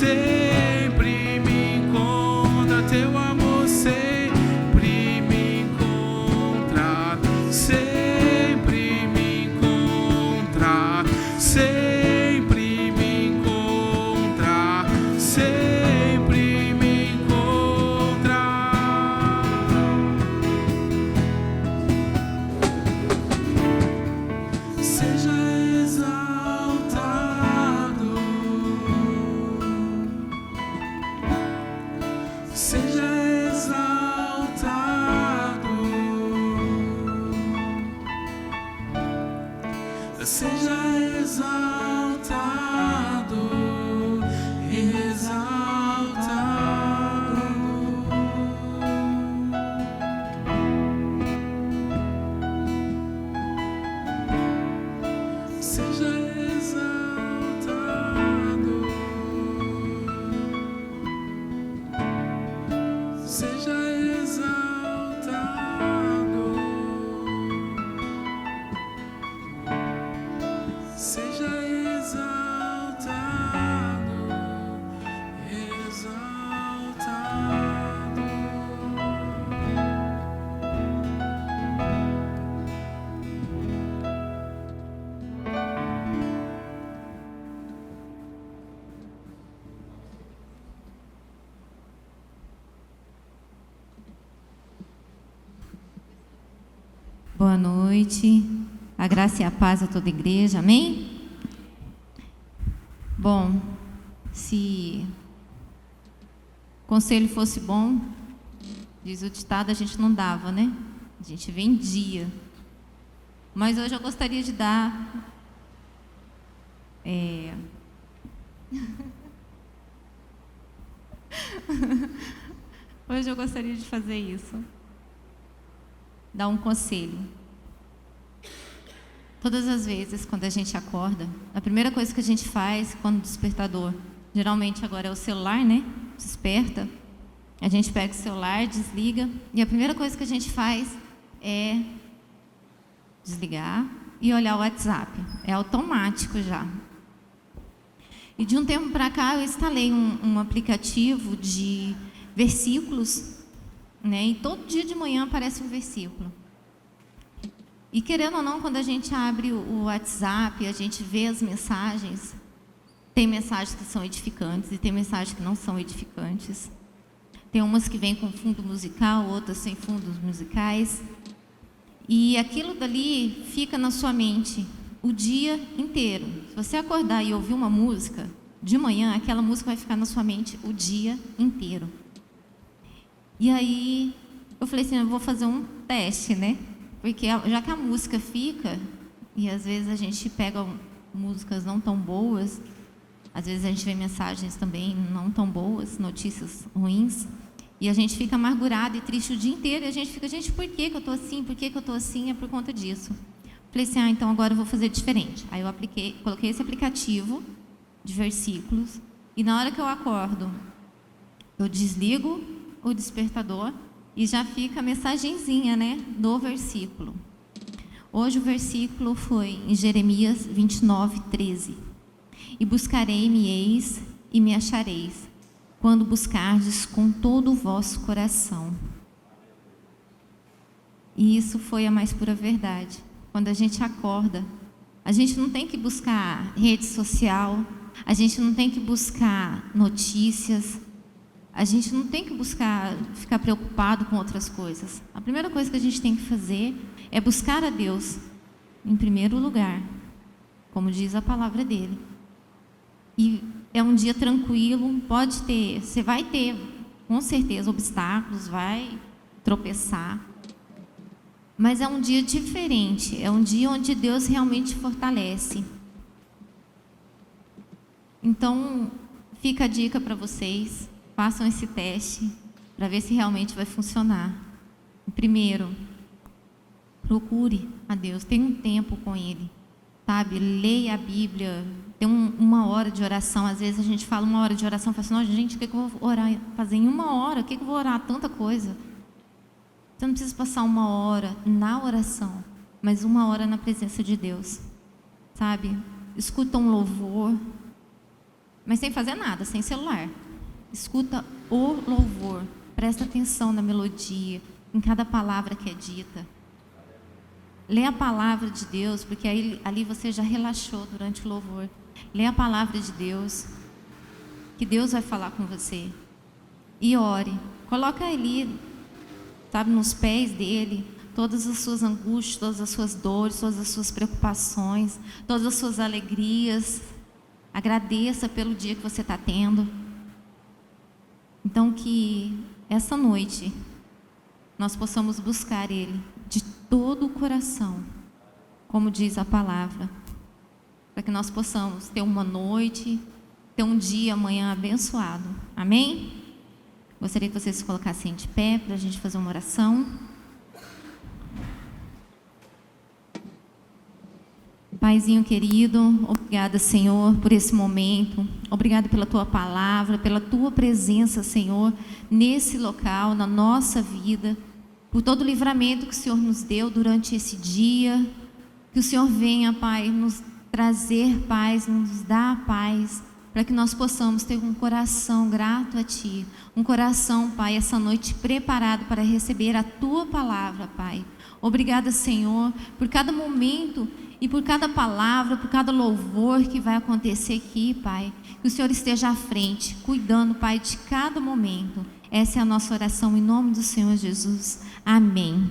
sempre me encontra, teu amor sempre me encontra, sempre me encontra, sempre me encontra, sempre me encontra. Seja exaltado, seja exaltado, seja exaltado, exaltado. Seja exaltado, seja exaltado, seja exaltado, exaltado. Boa noite, a graça e a paz a toda a igreja, amém? Bom, se o conselho fosse bom, diz o ditado, a gente não dava, né? A gente vendia. Mas hoje eu gostaria de dar... Hoje eu gostaria de fazer isso. Dar um conselho. Todas as vezes, quando a gente acorda, a primeira coisa que a gente faz quando o despertador, geralmente agora é o celular, né? Desperta. A gente pega o celular, desliga, e a primeira coisa que a gente faz é desligar e olhar o WhatsApp. É automático já. E de um tempo para cá eu instalei um aplicativo de versículos, né? E todo dia de manhã aparece um versículo. E querendo ou não, quando a gente abre o WhatsApp, a gente vê as mensagens, tem mensagens que são edificantes e tem mensagens que não são edificantes. Tem umas que vêm com fundo musical, outras sem fundos musicais. E aquilo dali fica na sua mente o dia inteiro. Se você acordar e ouvir uma música de manhã, aquela música vai ficar na sua mente o dia inteiro. E aí eu falei assim, eu vou fazer um teste, né? Porque já que a música fica, e às vezes a gente pega músicas não tão boas, às vezes a gente vê mensagens também não tão boas, notícias ruins, e a gente fica amargurado e triste o dia inteiro, e a gente fica, gente, por que eu estou assim? Por que eu estou assim? É por conta disso. Falei assim, então agora eu vou fazer diferente. Aí eu coloquei esse aplicativo de versículos, e na hora que eu acordo, eu desligo o despertador, e já fica a mensagenzinha, né, do versículo. Hoje o versículo foi em Jeremias 29:13. E buscarei-me-eis e me achareis, quando buscardes com todo o vosso coração. E isso foi a mais pura verdade. Quando a gente acorda, a gente não tem que buscar rede social, a gente não tem que buscar notícias, a gente não tem que ficar preocupado com outras coisas. A primeira coisa que a gente tem que fazer é buscar a Deus em primeiro lugar, como diz a palavra dele. E é um dia tranquilo, você vai ter, com certeza, obstáculos, vai tropeçar, mas é um dia diferente, é um dia onde Deus realmente fortalece. Então, fica a dica para vocês, façam esse teste para ver se realmente vai funcionar. Primeiro, procure a Deus, tenha um tempo com Ele, sabe? Leia a Bíblia, tem uma hora de oração. Às vezes a gente fala uma hora de oração, fala assim, não, gente, o que eu vou orar, fazer em uma hora? O que eu vou orar? Tanta coisa. Você não precisa passar uma hora na oração, mas uma hora na presença de Deus, sabe? Escuta um louvor, mas sem fazer nada, sem celular. Escuta o louvor, presta atenção na melodia, em cada palavra que é dita. Lê a palavra de Deus, porque ali você já relaxou durante o louvor. Lê a palavra de Deus, que Deus vai falar com você. E ore. Coloca ali, sabe, nos pés dele, todas as suas angústias, todas as suas dores, todas as suas preocupações, todas as suas alegrias. Agradeça pelo dia que você está tendo. Então, que essa noite nós possamos buscar Ele de todo o coração, como diz a palavra, para que nós possamos ter uma noite, ter um dia amanhã abençoado. Amém? Gostaria que vocês se colocassem de pé para a gente fazer uma oração. Paizinho querido, obrigada, Senhor, por esse momento. Obrigada pela Tua palavra, pela Tua presença, Senhor, nesse local, na nossa vida, por todo o livramento que o Senhor nos deu durante esse dia. Que o Senhor venha, Pai, nos trazer paz, nos dar paz, para que nós possamos ter um coração grato a Ti, um coração, Pai, essa noite preparado para receber a Tua palavra, Pai. Obrigada, Senhor, por cada momento e por cada palavra, por cada louvor que vai acontecer aqui, Pai. Que o Senhor esteja à frente, cuidando, Pai, de cada momento. Essa é a nossa oração em nome do Senhor Jesus. Amém.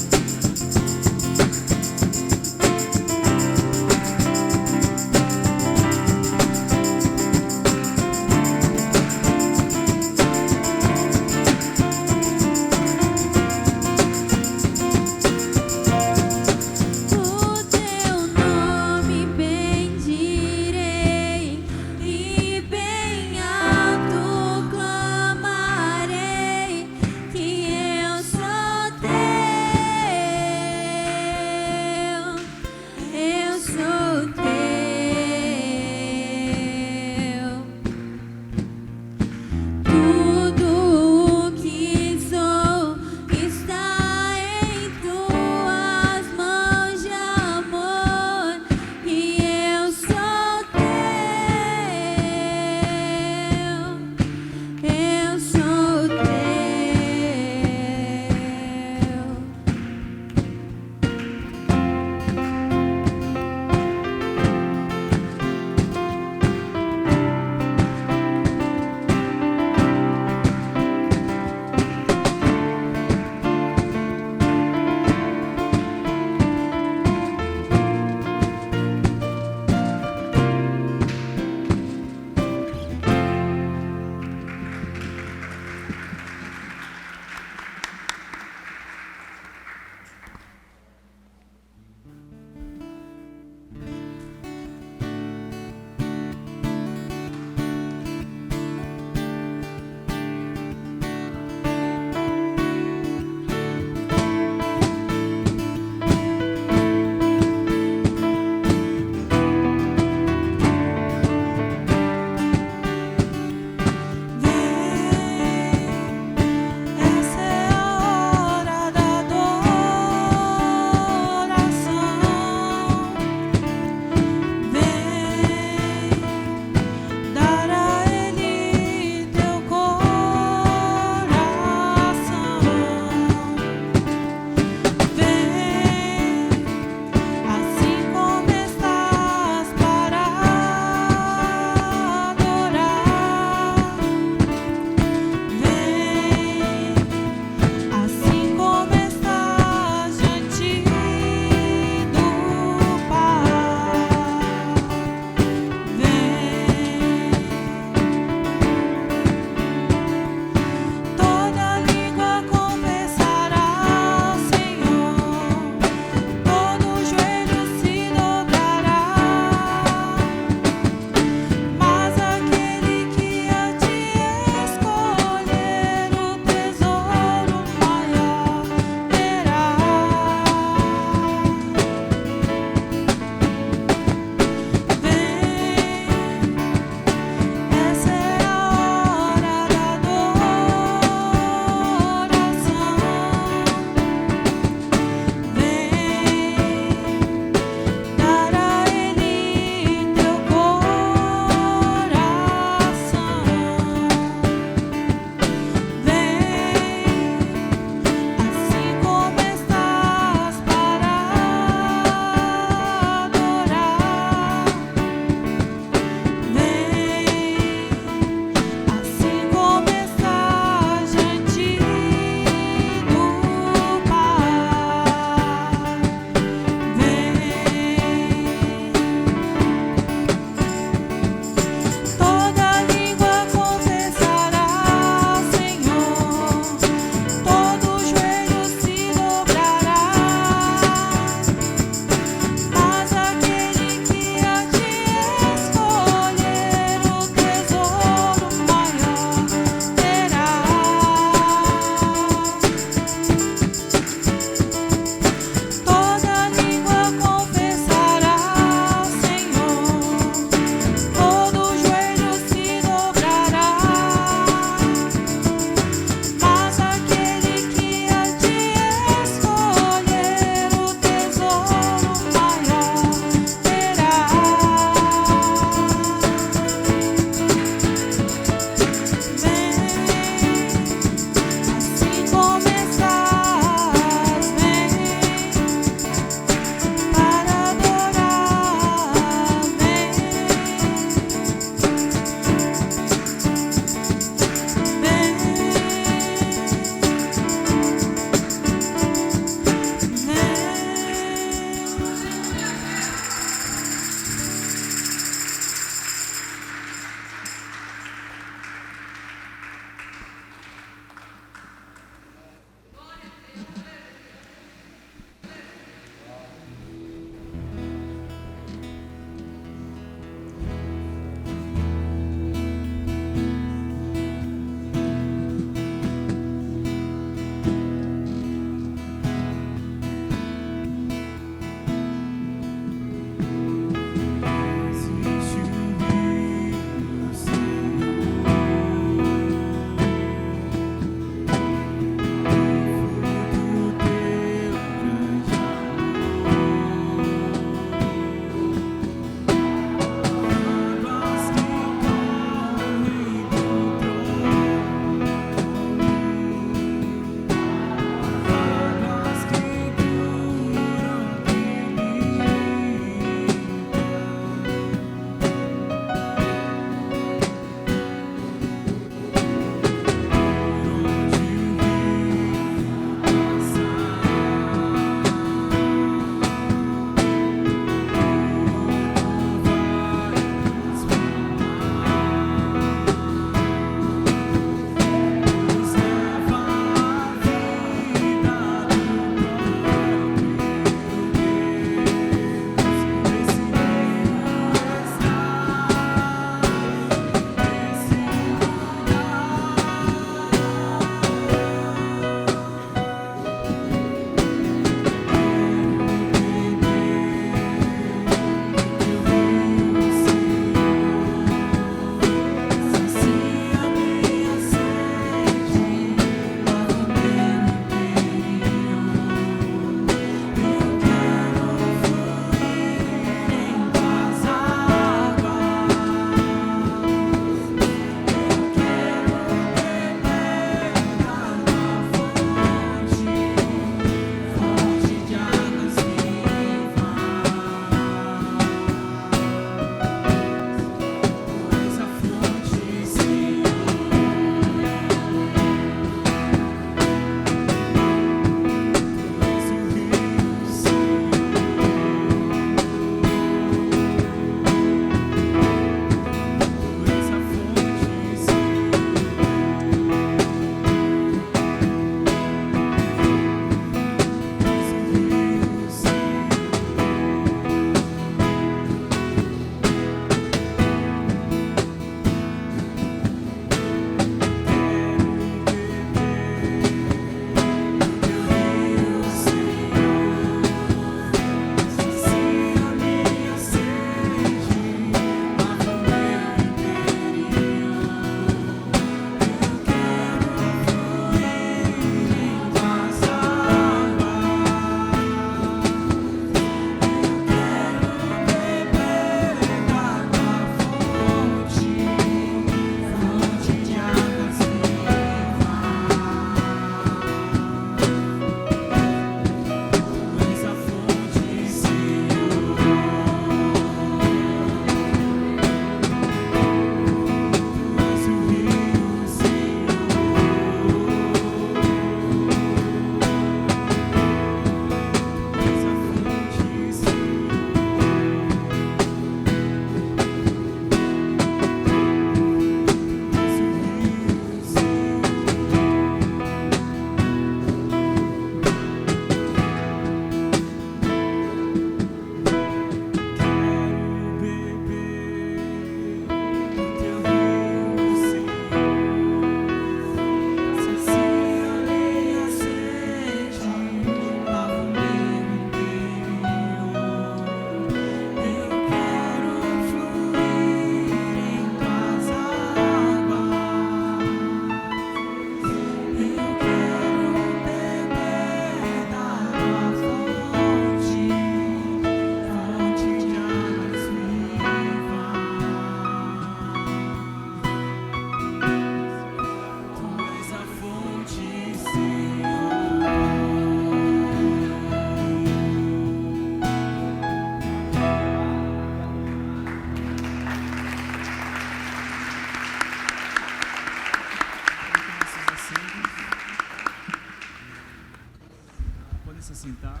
Tá?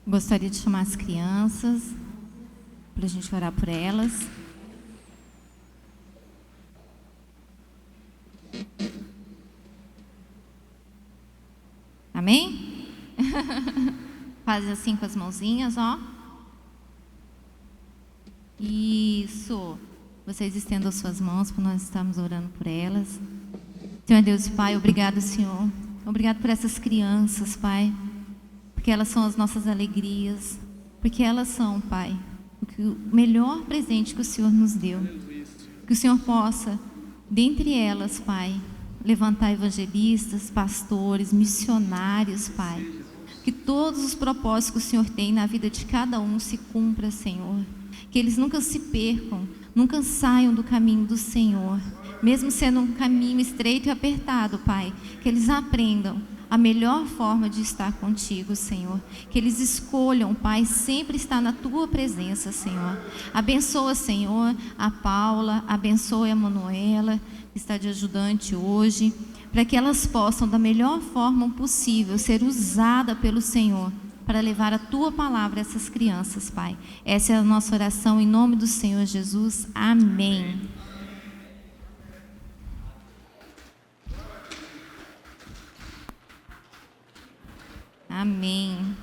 Gostaria de chamar as crianças para a gente orar por elas. Amém? Faz assim com as mãozinhas, ó. Isso. Vocês estendam suas mãos para nós estarmos orando por elas. Senhor Deus e Pai, obrigado, Senhor. Obrigado por essas crianças, Pai. Porque elas são as nossas alegrias. Porque elas são, Pai, o melhor presente que o Senhor nos deu. Que o Senhor possa, dentre elas, Pai, levantar evangelistas, pastores, missionários, Pai. Que todos os propósitos que o Senhor tem na vida de cada um se cumpra, Senhor. Que eles nunca se percam, nunca saiam do caminho do Senhor. Mesmo sendo um caminho estreito e apertado, Pai. Que eles aprendam a melhor forma de estar contigo, Senhor. Que eles escolham, Pai, sempre estar na Tua presença, Senhor. Abençoa, Senhor, a Paula, abençoa a Manuela, que está de ajudante hoje, para que elas possam, da melhor forma possível, ser usada pelo Senhor, para levar a Tua palavra a essas crianças, Pai. Essa é a nossa oração, em nome do Senhor Jesus. Amém. Amém.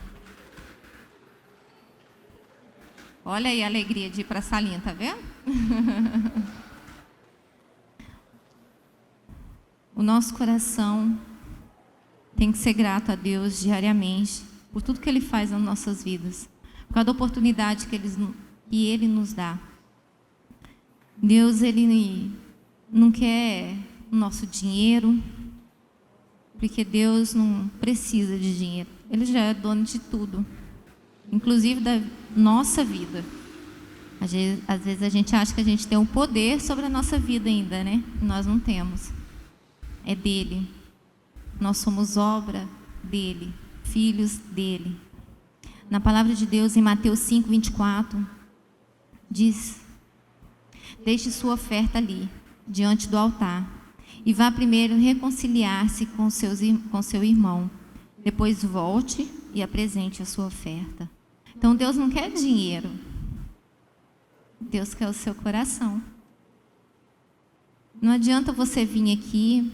Olha aí a alegria de ir para a salinha, tá vendo? O nosso coração tem que ser grato a Deus diariamente por tudo que Ele faz nas nossas vidas, por cada oportunidade que Ele nos dá. Deus, Ele não quer o nosso dinheiro, porque Deus não precisa de dinheiro. Ele já é dono de tudo, inclusive da nossa vida. Às vezes a gente acha que a gente tem um poder sobre a nossa vida ainda, né? Nós não temos. É dele. Nós somos obra dele, filhos dele. Na palavra de Deus, em Mateus 5:24, diz: deixe sua oferta ali, diante do altar, e vá primeiro reconciliar-se com seu irmão. Depois volte e apresente a sua oferta. Então Deus não quer dinheiro. Deus quer o seu coração. Não adianta você vir aqui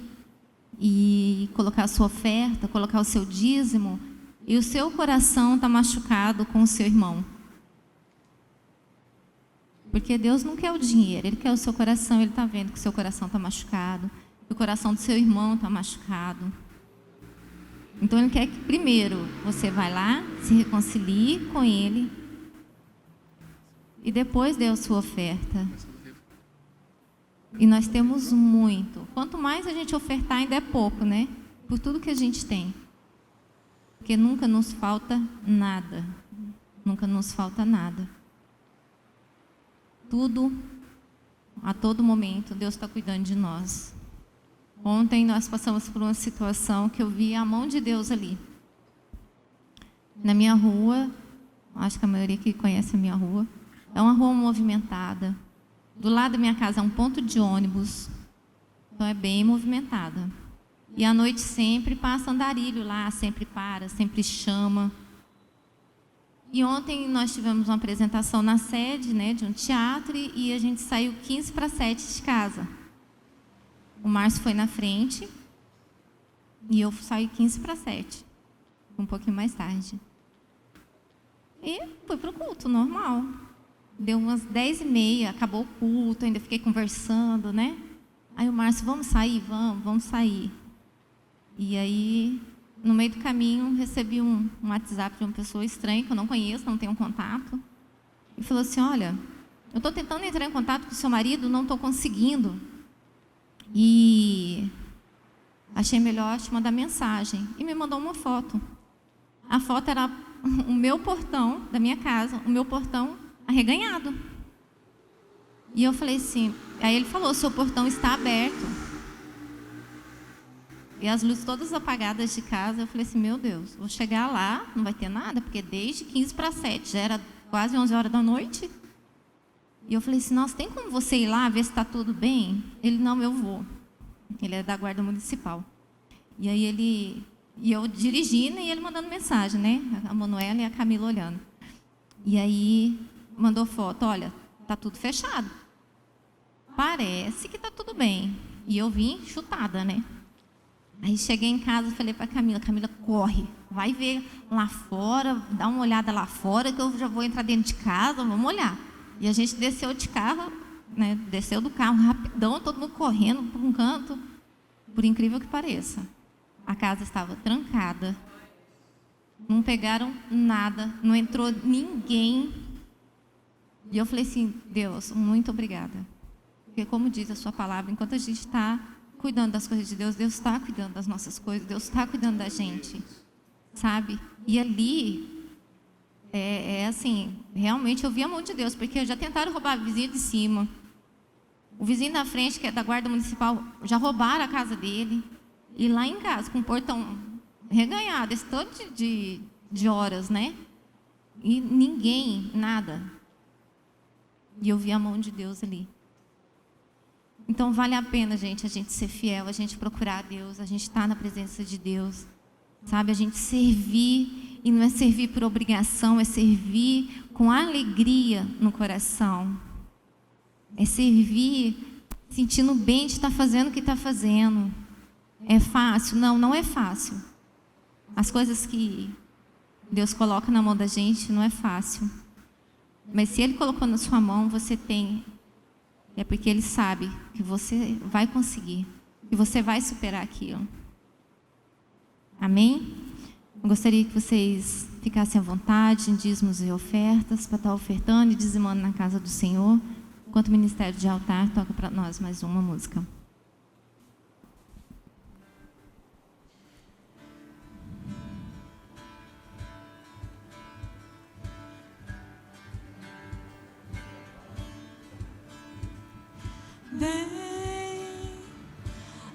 e colocar a sua oferta, colocar o seu dízimo, e o seu coração está machucado com o seu irmão. Porque Deus não quer o dinheiro, Ele quer o seu coração. Ele está vendo que o seu coração está machucado, que o coração do seu irmão está machucado. Então Ele quer que primeiro você vá lá, se reconcilie com Ele, e depois dê a sua oferta. E nós temos muito. Quanto mais a gente ofertar, ainda é pouco, né? Por tudo que a gente tem. Porque nunca nos falta nada. Nunca nos falta nada. Tudo, a todo momento, Deus está cuidando de nós. Ontem nós passamos por uma situação que eu vi a mão de Deus ali. Na minha rua, acho que a maioria que conhece a minha rua, é uma rua movimentada. Do lado da minha casa é um ponto de ônibus, então é bem movimentada. E à noite sempre passa andarilho lá, sempre para, sempre chama. E ontem nós tivemos uma apresentação na sede, né, de um teatro, e a gente saiu 6:45 de casa. O Márcio foi na frente e eu saí 6:45, um pouquinho mais tarde. E fui para o culto, normal. Deu umas 10:30, acabou o culto, ainda fiquei conversando, né? Aí o Márcio, vamos sair? Vamos sair. E aí, no meio do caminho, recebi um WhatsApp de uma pessoa estranha, que eu não conheço, não tenho contato. E falou assim, olha, eu estou tentando entrar em contato com o seu marido, não estou conseguindo. E achei melhor te mandar mensagem. E me mandou uma foto. A foto era o meu portão da minha casa, o meu portão arreganhado. E eu falei assim, aí ele falou, seu portão está aberto. E as luzes todas apagadas de casa, eu falei assim, meu Deus, vou chegar lá, não vai ter nada, porque desde 6:45, já era quase 11 horas da noite. E eu falei assim, nossa, tem como você ir lá ver se está tudo bem? Ele, não, eu vou. Ele é da guarda municipal. E aí eu dirigindo e ele mandando mensagem, né? A Manuela e a Camila olhando. E aí mandou foto, olha, tá tudo fechado. Parece que tá tudo bem. E eu vim chutada, né? Aí cheguei em casa e falei para Camila, corre, vai ver lá fora, dá uma olhada lá fora, que eu já vou entrar dentro de casa, vamos olhar. E a gente desceu de carro, né? Desceu do carro rapidão, todo mundo correndo para um canto. Por incrível que pareça, a casa estava trancada, não pegaram nada, não entrou ninguém. E eu falei assim, Deus, muito obrigada. Porque como diz a sua palavra, enquanto a gente está cuidando das coisas de Deus, Deus está cuidando das nossas coisas, Deus está cuidando da gente, sabe? E ali, assim, realmente eu vi a mão de Deus, porque já tentaram roubar o vizinho de cima. O vizinho da frente, que é da guarda municipal, já roubaram a casa dele. E lá em casa, com o portão reganhado, esse tanto de horas, né? E ninguém, nada. E eu vi a mão de Deus ali. Então vale a pena, gente, a gente ser fiel, a gente procurar a Deus, a gente estar na presença de Deus, sabe? A gente servir, e não é servir por obrigação, é servir com alegria no coração. É servir sentindo bem de estar fazendo o que está fazendo. É fácil? Não, não é fácil. As coisas que Deus coloca na mão da gente não é fácil. Mas se Ele colocou na sua mão, você tem. É porque Ele sabe que você vai conseguir, que você vai superar aquilo. Amém? Eu gostaria que vocês ficassem à vontade em dízimos e ofertas, para estar ofertando e dizimando na casa do Senhor, enquanto o Ministério de Altar toca para nós mais uma música. Vem,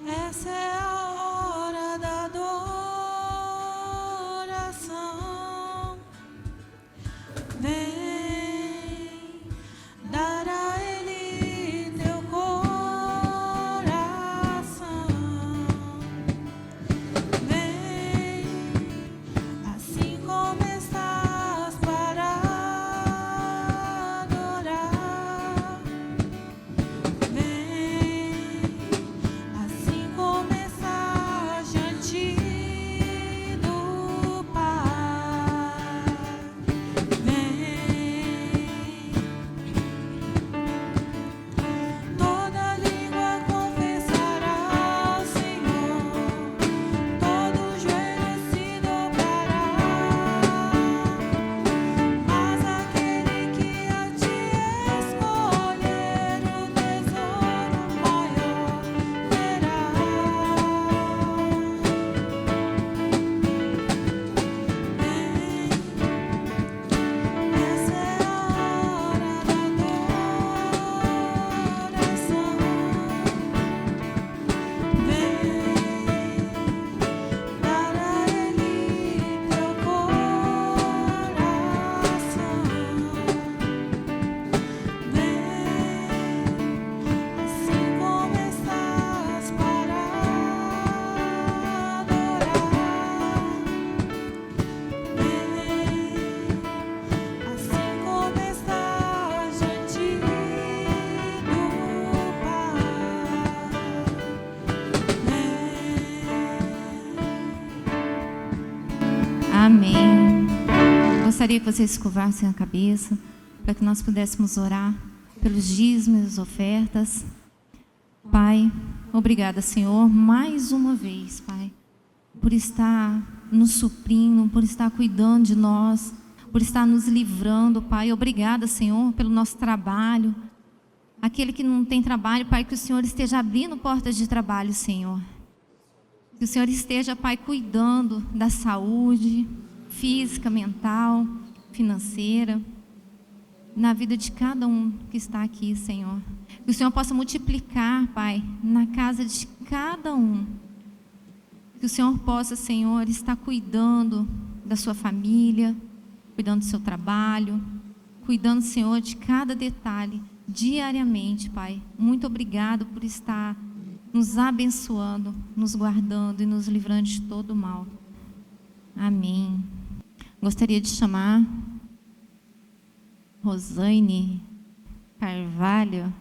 essa é a hora da adoração. Vem, dar a Ele teu coração. Vem, assim como estás para adorar. Vem, assim como estás diante do Pai. Vem, toda língua confessará ao Senhor, todo joelho se dobrará. Mas aquele que a ti escolher, o tesouro maior terá. Essa é a hora da adoração. Vem, dar a Ele teu coração. Vem, assim como estás para adorar. Vem, assim como estás diante do Pai. Amém. Gostaria que vocês curvassem a cabeça, para que nós pudéssemos orar pelos dízimos e ofertas. Pai, obrigada, Senhor, mais uma vez, Pai, por estar nos suprindo, por estar cuidando de nós, por estar nos livrando, Pai. Obrigada, Senhor, pelo nosso trabalho. Aquele que não tem trabalho, Pai, que o Senhor esteja abrindo portas de trabalho, Senhor. Que o Senhor esteja, Pai, cuidando da saúde física, mental, financeira, na vida de cada um que está aqui, Senhor. Que o Senhor possa multiplicar, Pai, na casa de cada um. Que o Senhor possa, Senhor, estar cuidando da sua família, cuidando do seu trabalho, cuidando, Senhor, de cada detalhe diariamente, Pai. Muito obrigado por estar nos abençoando, nos guardando e nos livrando de todo mal. Amém. Gostaria de chamar Rosane Carvalho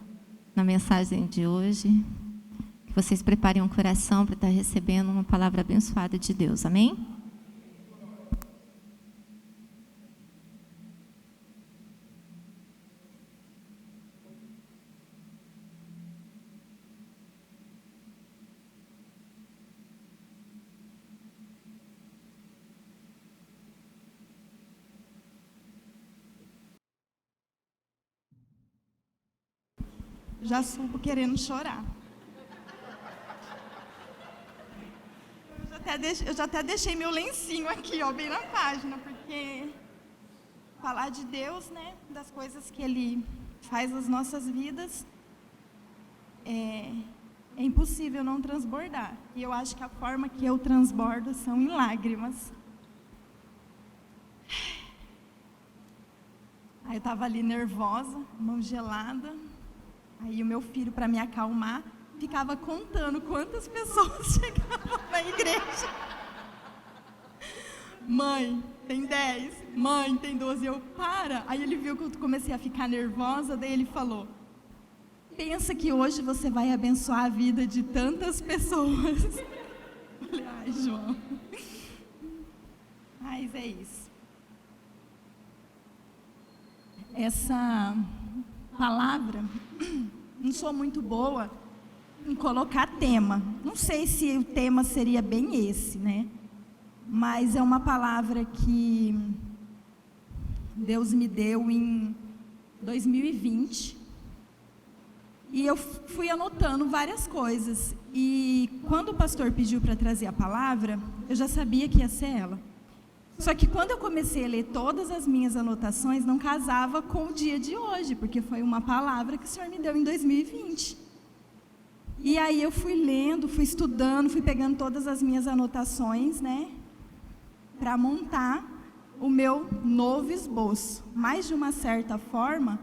na mensagem de hoje. Que vocês preparem um coração para estar recebendo uma palavra abençoada de Deus. Amém? Já subo querendo chorar. Eu já até deixei meu lencinho aqui, ó, bem na página, porque falar de Deus, né, das coisas que Ele faz nas nossas vidas, é impossível não transbordar. E eu acho que a forma que eu transbordo são em lágrimas. Aí eu estava ali nervosa, mão gelada. Aí o meu filho, para me acalmar, ficava contando quantas pessoas chegavam na igreja. Mãe, tem 10. Mãe, tem 12. Eu, para. Aí ele viu que eu comecei a ficar nervosa, daí ele falou: pensa que hoje você vai abençoar a vida de tantas pessoas. Eu falei: ai, João. Mas é isso. Essa palavra, não sou muito boa em colocar tema. Não sei se o tema seria bem esse, né? Mas é uma palavra que Deus me deu em 2020. E eu fui anotando várias coisas. E quando o pastor pediu para trazer a palavra, eu já sabia que ia ser ela. Só que quando eu comecei a ler todas as minhas anotações, não casava com o dia de hoje, porque foi uma palavra que o Senhor me deu em 2020. E aí eu fui lendo, fui estudando, fui pegando todas as minhas anotações, né, para montar o meu novo esboço. Mas, de uma certa forma,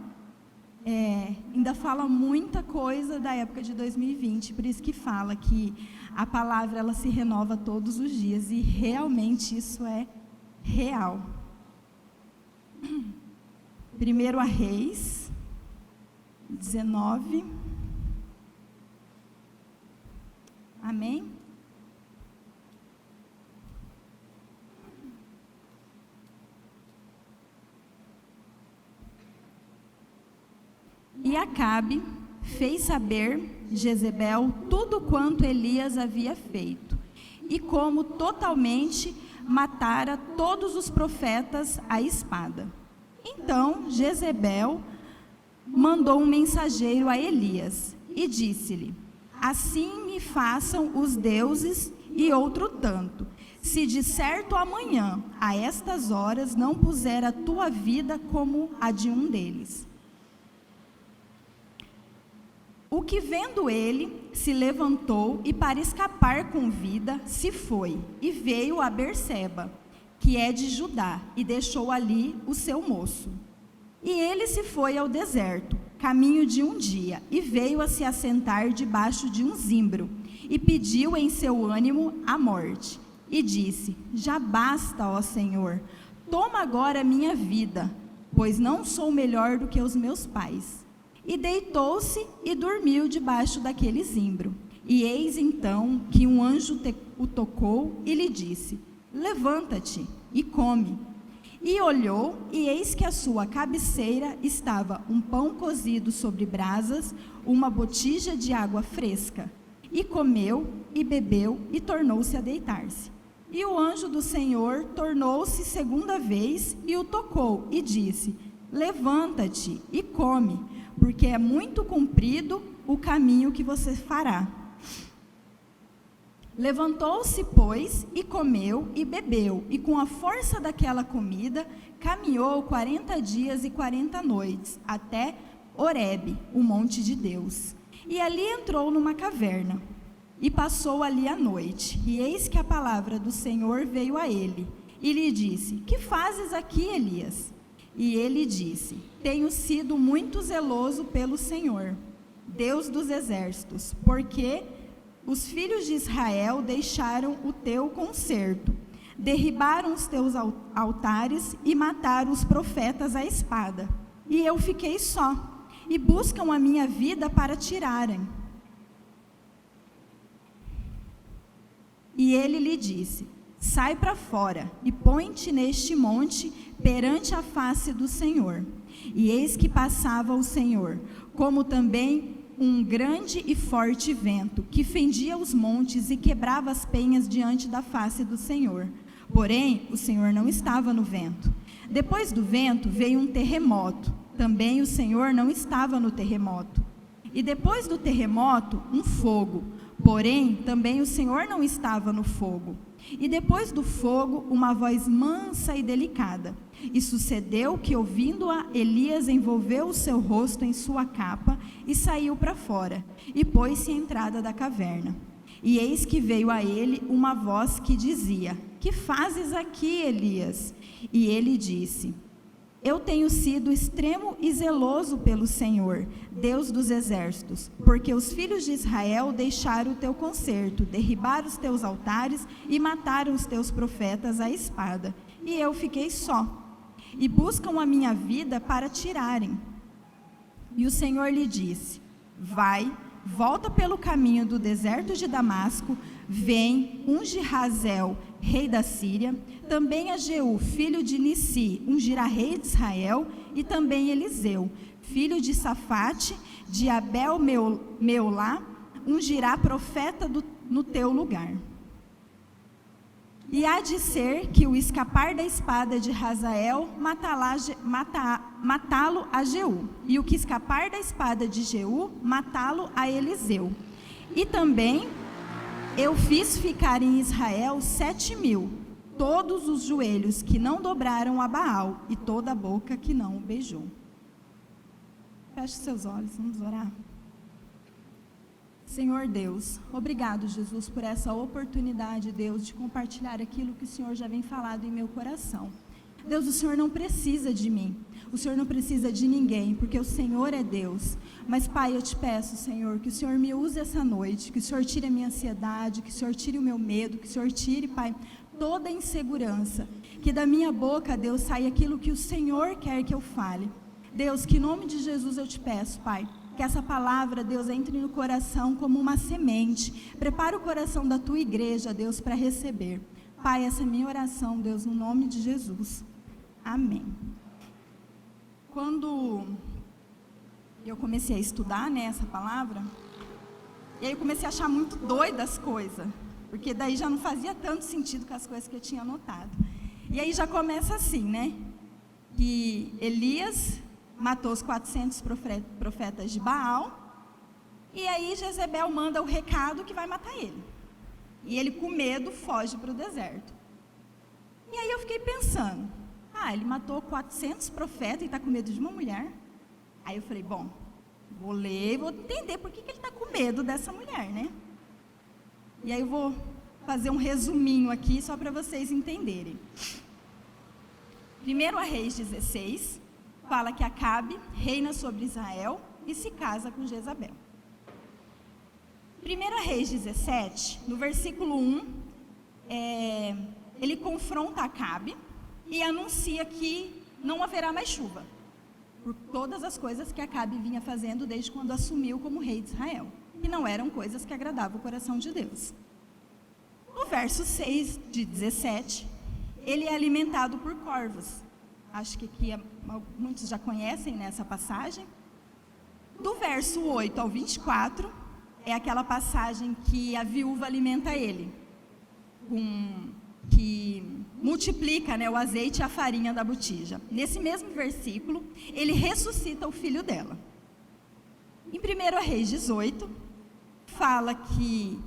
ainda fala muita coisa da época de 2020, por isso que fala que a palavra ela se renova todos os dias, e realmente isso é real. 1 Reis 19. Amém? E Acabe fez saber Jezebel tudo quanto Elias havia feito, e como totalmente matara todos os profetas à espada. Então Jezebel mandou um mensageiro a Elias e disse-lhe: assim me façam os deuses e outro tanto, se de certo amanhã, a estas horas, não puser a tua vida como a de um deles. O que, vendo ele, se levantou e, para escapar com vida, se foi e veio a Berseba, que é de Judá, e deixou ali o seu moço. E ele se foi ao deserto, caminho de um dia, e veio a se assentar debaixo de um zimbro, e pediu em seu ânimo a morte. E disse: já basta, ó Senhor, toma agora a minha vida, pois não sou melhor do que os meus pais. E deitou-se e dormiu debaixo daquele zimbro. E eis então que um anjo o tocou e lhe disse: levanta-te e come. E olhou, e eis que à sua cabeceira estava um pão cozido sobre brasas, uma botija de água fresca. E comeu, e bebeu, e tornou-se a deitar-se. E o anjo do Senhor tornou-se segunda vez, e o tocou, e disse: levanta-te e come, porque é muito comprido o caminho que você fará. Levantou-se, pois, e comeu e bebeu, e com a força daquela comida, caminhou 40 dias e 40 noites, até Horebe, o monte de Deus. E ali entrou numa caverna, e passou ali a noite. E eis que a palavra do Senhor veio a ele, e lhe disse: que fazes aqui, Elias? E ele disse: tenho sido muito zeloso pelo Senhor, Deus dos exércitos, porque os filhos de Israel deixaram o teu concerto, derribaram os teus altares e mataram os profetas à espada. E eu fiquei só, e buscam a minha vida para tirarem. E ele lhe disse: sai para fora e põe-te neste monte perante a face do Senhor. E eis que passava o Senhor, como também um grande e forte vento, que fendia os montes e quebrava as penhas diante da face do Senhor. Porém, o Senhor não estava no vento. Depois do vento veio um terremoto. Também o Senhor não estava no terremoto. E depois do terremoto, um fogo. Porém, também o Senhor não estava no fogo. E depois do fogo, uma voz mansa e delicada. E sucedeu que, ouvindo-a, Elias envolveu o seu rosto em sua capa e saiu para fora, e pôs-se à entrada da caverna. E eis que veio a ele uma voz que dizia: que fazes aqui, Elias? E ele disse: eu tenho sido extremo e zeloso pelo Senhor, Deus dos exércitos, porque os filhos de Israel deixaram o teu concerto, derribaram os teus altares e mataram os teus profetas à espada. E eu fiquei só, e buscam a minha vida para tirarem. E o Senhor lhe disse: vai, volta pelo caminho do deserto de Damasco, vem, unge Hazael, rei da Síria, também a Jeú, filho de Nissi, ungirá rei de Israel, e também Eliseu, filho de Safate, de Abel-Meolá, ungirá profeta no teu lugar. E há de ser que o escapar da espada de Hazael, matá-lo a Jeú, e o que escapar da espada de Jeú, matá-lo a Eliseu. E também eu fiz ficar em Israel 7.000, todos os joelhos que não dobraram a Baal, e toda a boca que não o beijou. Feche seus olhos, vamos orar. Senhor Deus, obrigado, Jesus, por essa oportunidade, Deus, de compartilhar aquilo que o Senhor já vem falado em meu coração. Deus, o Senhor não precisa de mim, o Senhor não precisa de ninguém, porque o Senhor é Deus. Mas, Pai, eu te peço, Senhor, que o Senhor me use essa noite, que o Senhor tire a minha ansiedade, que o Senhor tire o meu medo, que o Senhor tire, Pai, toda a insegurança, que da minha boca, Deus, saia aquilo que o Senhor quer que eu fale. Deus, que em nome de Jesus eu te peço, Pai, que essa palavra, Deus, entre no coração como uma semente. Prepara o coração da tua igreja, Deus, para receber. Pai, essa é a minha oração, Deus, no nome de Jesus. Amém. Quando eu comecei a estudar, né, essa palavra, e aí eu comecei a achar muito doida as coisas, porque daí já não fazia tanto sentido com as coisas que eu tinha anotado. E aí já começa assim, né, que Elias matou os 400 profetas de Baal, e aí Jezebel manda o recado que vai matar ele. E ele, com medo, foge para o deserto. E aí eu fiquei pensando, ele matou 400 profetas e está com medo de uma mulher. Aí eu falei, bom, vou ler e vou entender por que ele está com medo dessa mulher, né? E aí eu vou fazer um resuminho aqui, só para vocês entenderem. 1 Reis 16, fala que Acabe reina sobre Israel e se casa com Jezabel. 1 Reis 17, no versículo 1, ele confronta Acabe e anuncia que não haverá mais chuva, por todas as coisas que Acabe vinha fazendo desde quando assumiu como rei de Israel, e não eram coisas que agradavam o coração de Deus. No verso 6 de 17, ele é alimentado por corvos. Acho que aqui muitos já conhecem nessa passagem. Do verso 8 ao 24, é aquela passagem que a viúva alimenta ele, que multiplica, né, o azeite e a farinha da botija. Nesse mesmo versículo, ele ressuscita o filho dela. Em 1 Reis 18, fala que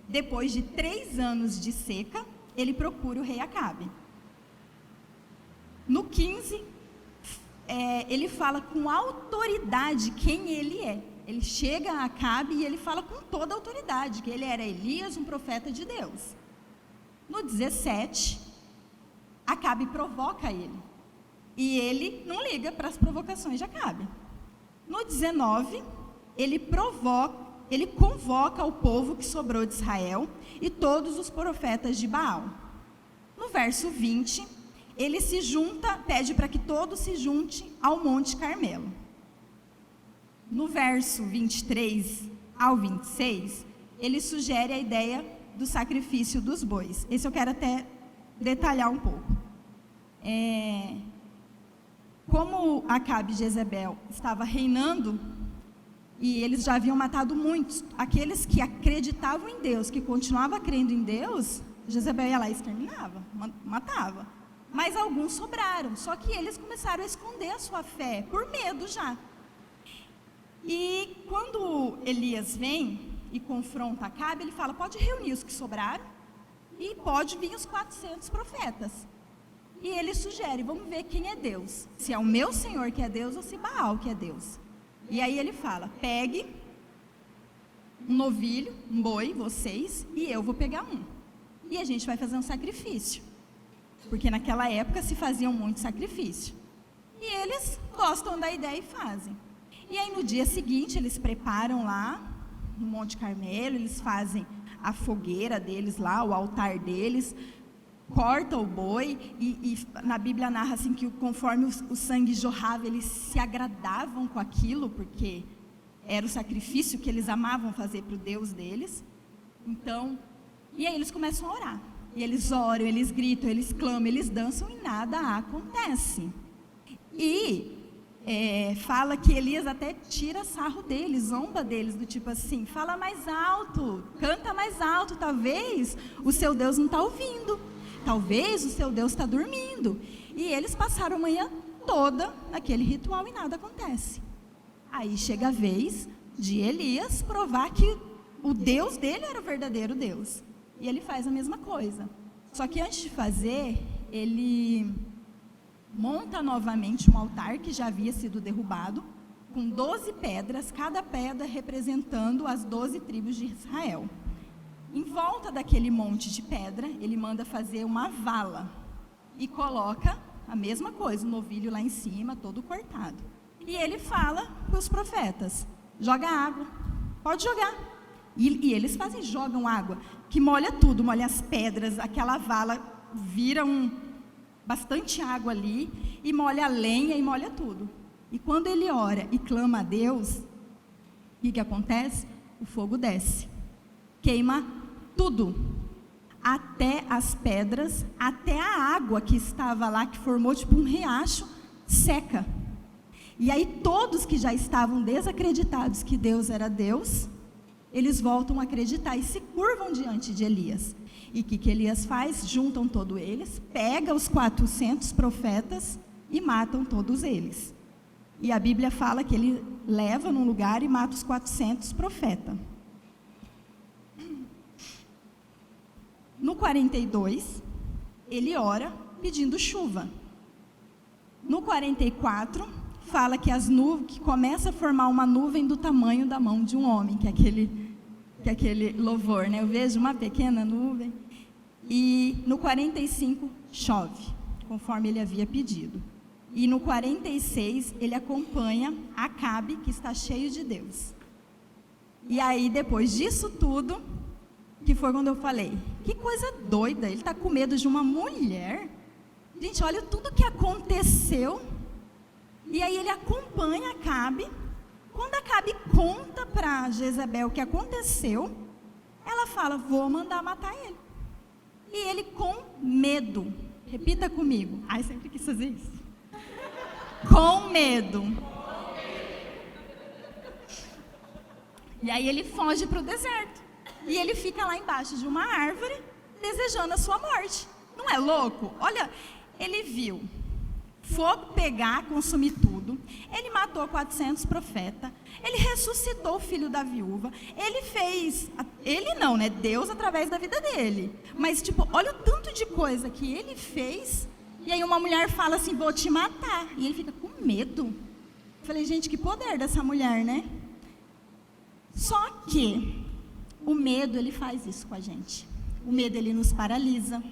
depois de 3 anos de seca, ele procura o rei Acabe. No 15, ele fala com autoridade quem ele é. Ele chega a Acabe e ele fala com toda a autoridade, que ele era Elias, um profeta de Deus. No 17, Acabe provoca ele. E ele não liga para as provocações de Acabe. No 19, ele convoca o povo que sobrou de Israel e todos os profetas de Baal. No verso 20, ele se junta, pede para que todos se juntem ao Monte Carmelo. No verso 23 ao 26, ele sugere a ideia do sacrifício dos bois. Esse eu quero até detalhar um pouco. Como Acabe e Jezebel estava reinando, e eles já haviam matado muitos, aqueles que acreditavam em Deus, que continuavam crendo em Deus, Jezebel ia lá e exterminava, matava. Mas alguns sobraram, só que eles começaram a esconder a sua fé, por medo já. E quando Elias vem e confronta Acabe, ele fala, pode reunir os que sobraram, e pode vir os 400 profetas. E ele sugere, vamos ver quem é Deus, se é o meu Senhor que é Deus ou se Baal que é Deus. E aí ele fala, pegue um novilho, um boi, vocês, e eu vou pegar um. E a gente vai fazer um sacrifício. Porque naquela época se faziam muito sacrifício. E eles gostam da ideia e fazem. E aí no dia seguinte eles preparam lá, no Monte Carmelo, eles fazem a fogueira deles lá, o altar deles, corta o boi, e na Bíblia narra assim que conforme o sangue jorrava, eles se agradavam com aquilo, porque era o sacrifício que eles amavam fazer para o Deus deles. Então, e aí eles começam a orar, e eles oram, eles gritam, eles clamam, eles dançam, e nada acontece. E fala que Elias até tira sarro deles, zomba deles, do tipo assim, fala mais alto, canta mais alto, talvez o seu Deus não está ouvindo. Talvez o seu Deus está dormindo. E eles passaram a manhã toda naquele ritual e nada acontece. Aí chega a vez de Elias provar que o Deus dele era o verdadeiro Deus. E ele faz a mesma coisa. Só que antes de fazer, ele monta novamente um altar que já havia sido derrubado, com 12 pedras, cada pedra representando as 12 tribos de Israel. Em volta daquele monte de pedra, ele manda fazer uma vala e coloca a mesma coisa, o novilho lá em cima, todo cortado. E ele fala para os profetas, joga água, pode jogar. E eles jogam água, que molha tudo, molha as pedras, aquela vala vira bastante água ali, e molha a lenha e molha tudo. E quando ele ora e clama a Deus, o que acontece? O fogo desce, queima tudo, até as pedras, até a água que estava lá, que formou tipo um riacho, seca. E aí todos que já estavam desacreditados que Deus era Deus, eles voltam a acreditar e se curvam diante de Elias. E o que Elias faz? Juntam todos eles, pega os 400 profetas e matam todos eles. E a Bíblia fala que ele leva num lugar e mata os 400 profetas. No 42, ele ora pedindo chuva. No 44, fala que as nuvens, que começa a formar uma nuvem do tamanho da mão de um homem, que é aquele louvor, né? Eu vejo uma pequena nuvem. E no 45, chove, conforme ele havia pedido. E no 46, ele acompanha Acabe, que está cheio de Deus. E aí, depois disso tudo, que foi quando eu falei, que coisa doida, ele está com medo de uma mulher. Gente, olha tudo que aconteceu. E aí ele acompanha Acabe. Quando Acabe conta para Jezebel o que aconteceu, ela fala, vou mandar matar ele. E ele com medo, repita comigo, ai, sempre quis fazer isso. Com medo. E aí ele foge para o deserto. E ele fica lá embaixo de uma árvore, desejando a sua morte. Não é louco? Olha, ele viu fogo pegar, consumir tudo. Ele matou 400 profetas. Ele ressuscitou o filho da viúva. Ele fez, ele não, né? Deus através da vida dele. Mas tipo, olha o tanto de coisa que ele fez. E aí uma mulher fala assim, vou te matar. E ele fica com medo. Eu falei, gente, que poder dessa mulher, né? Só que o medo, ele faz isso com a gente. O medo, ele nos paralisa.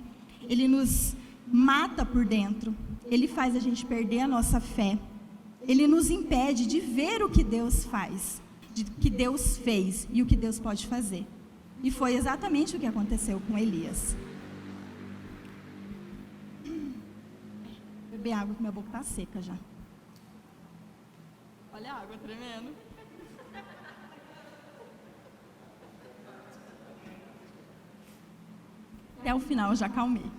Ele nos mata por dentro. ele faz a gente perder a nossa fé. Ele nos impede de ver o que Deus faz, de que Deus fez e o que Deus pode fazer. E foi exatamente o que aconteceu com Elias. Vou beber água, que minha boca está seca já. Olha a água tremendo. Até o final eu já acalmei.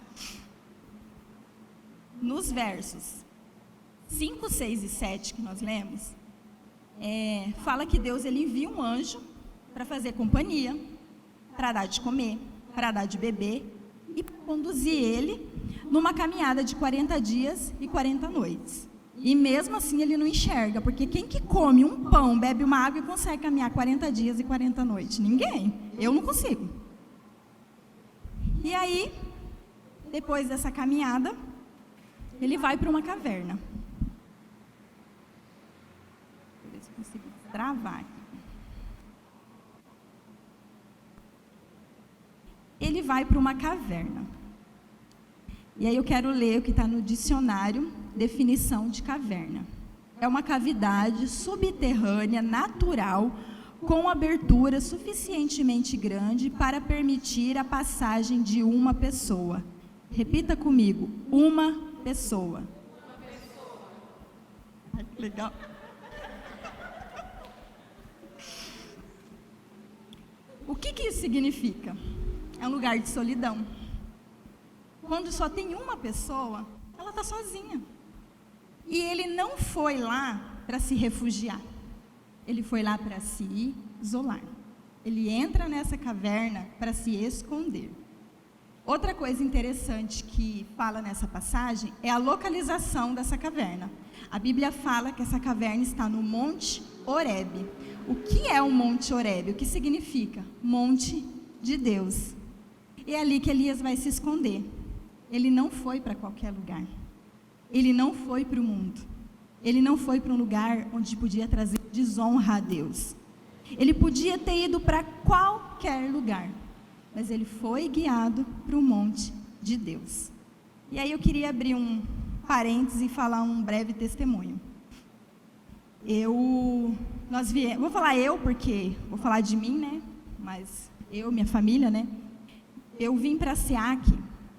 Nos versos 5, 6 e 7 que nós lemos, fala que Deus ele envia um anjo para fazer companhia, para dar de comer, para dar de beber e conduzir ele numa caminhada de 40 dias e 40 noites. E mesmo assim ele não enxerga, porque quem que come um pão, bebe uma água e consegue caminhar 40 dias e 40 noites? Ninguém. Eu não consigo. E aí, depois dessa caminhada, ele vai para uma caverna. Deixa eu ver se eu consigo travar aqui. Ele vai para uma caverna. E aí eu quero ler o que está no dicionário, definição de caverna. É uma cavidade subterrânea, natural, com abertura suficientemente grande para permitir a passagem de uma pessoa. Repita comigo, uma pessoa. Ai, que legal. O que isso significa? É um lugar de solidão. Quando só tem uma pessoa, ela está sozinha. E ele não foi lá para se refugiar. Ele foi lá para se isolar. Ele entra nessa caverna para se esconder. Outra coisa interessante que fala nessa passagem é a localização dessa caverna. A Bíblia fala que essa caverna está no Monte Horebe. O que é o Monte Horebe? O que significa? Monte de Deus. E é ali que Elias vai se esconder. Ele não foi para qualquer lugar. Ele não foi para o mundo. Ele não foi para um lugar onde podia trazer desonra a Deus. Ele podia ter ido para qualquer lugar, mas ele foi guiado para o monte de Deus. E aí eu queria abrir um parênteses e falar um breve testemunho. Vou falar eu, porque vou falar de mim, né? Mas eu, minha família, né? Eu vim para a SEAC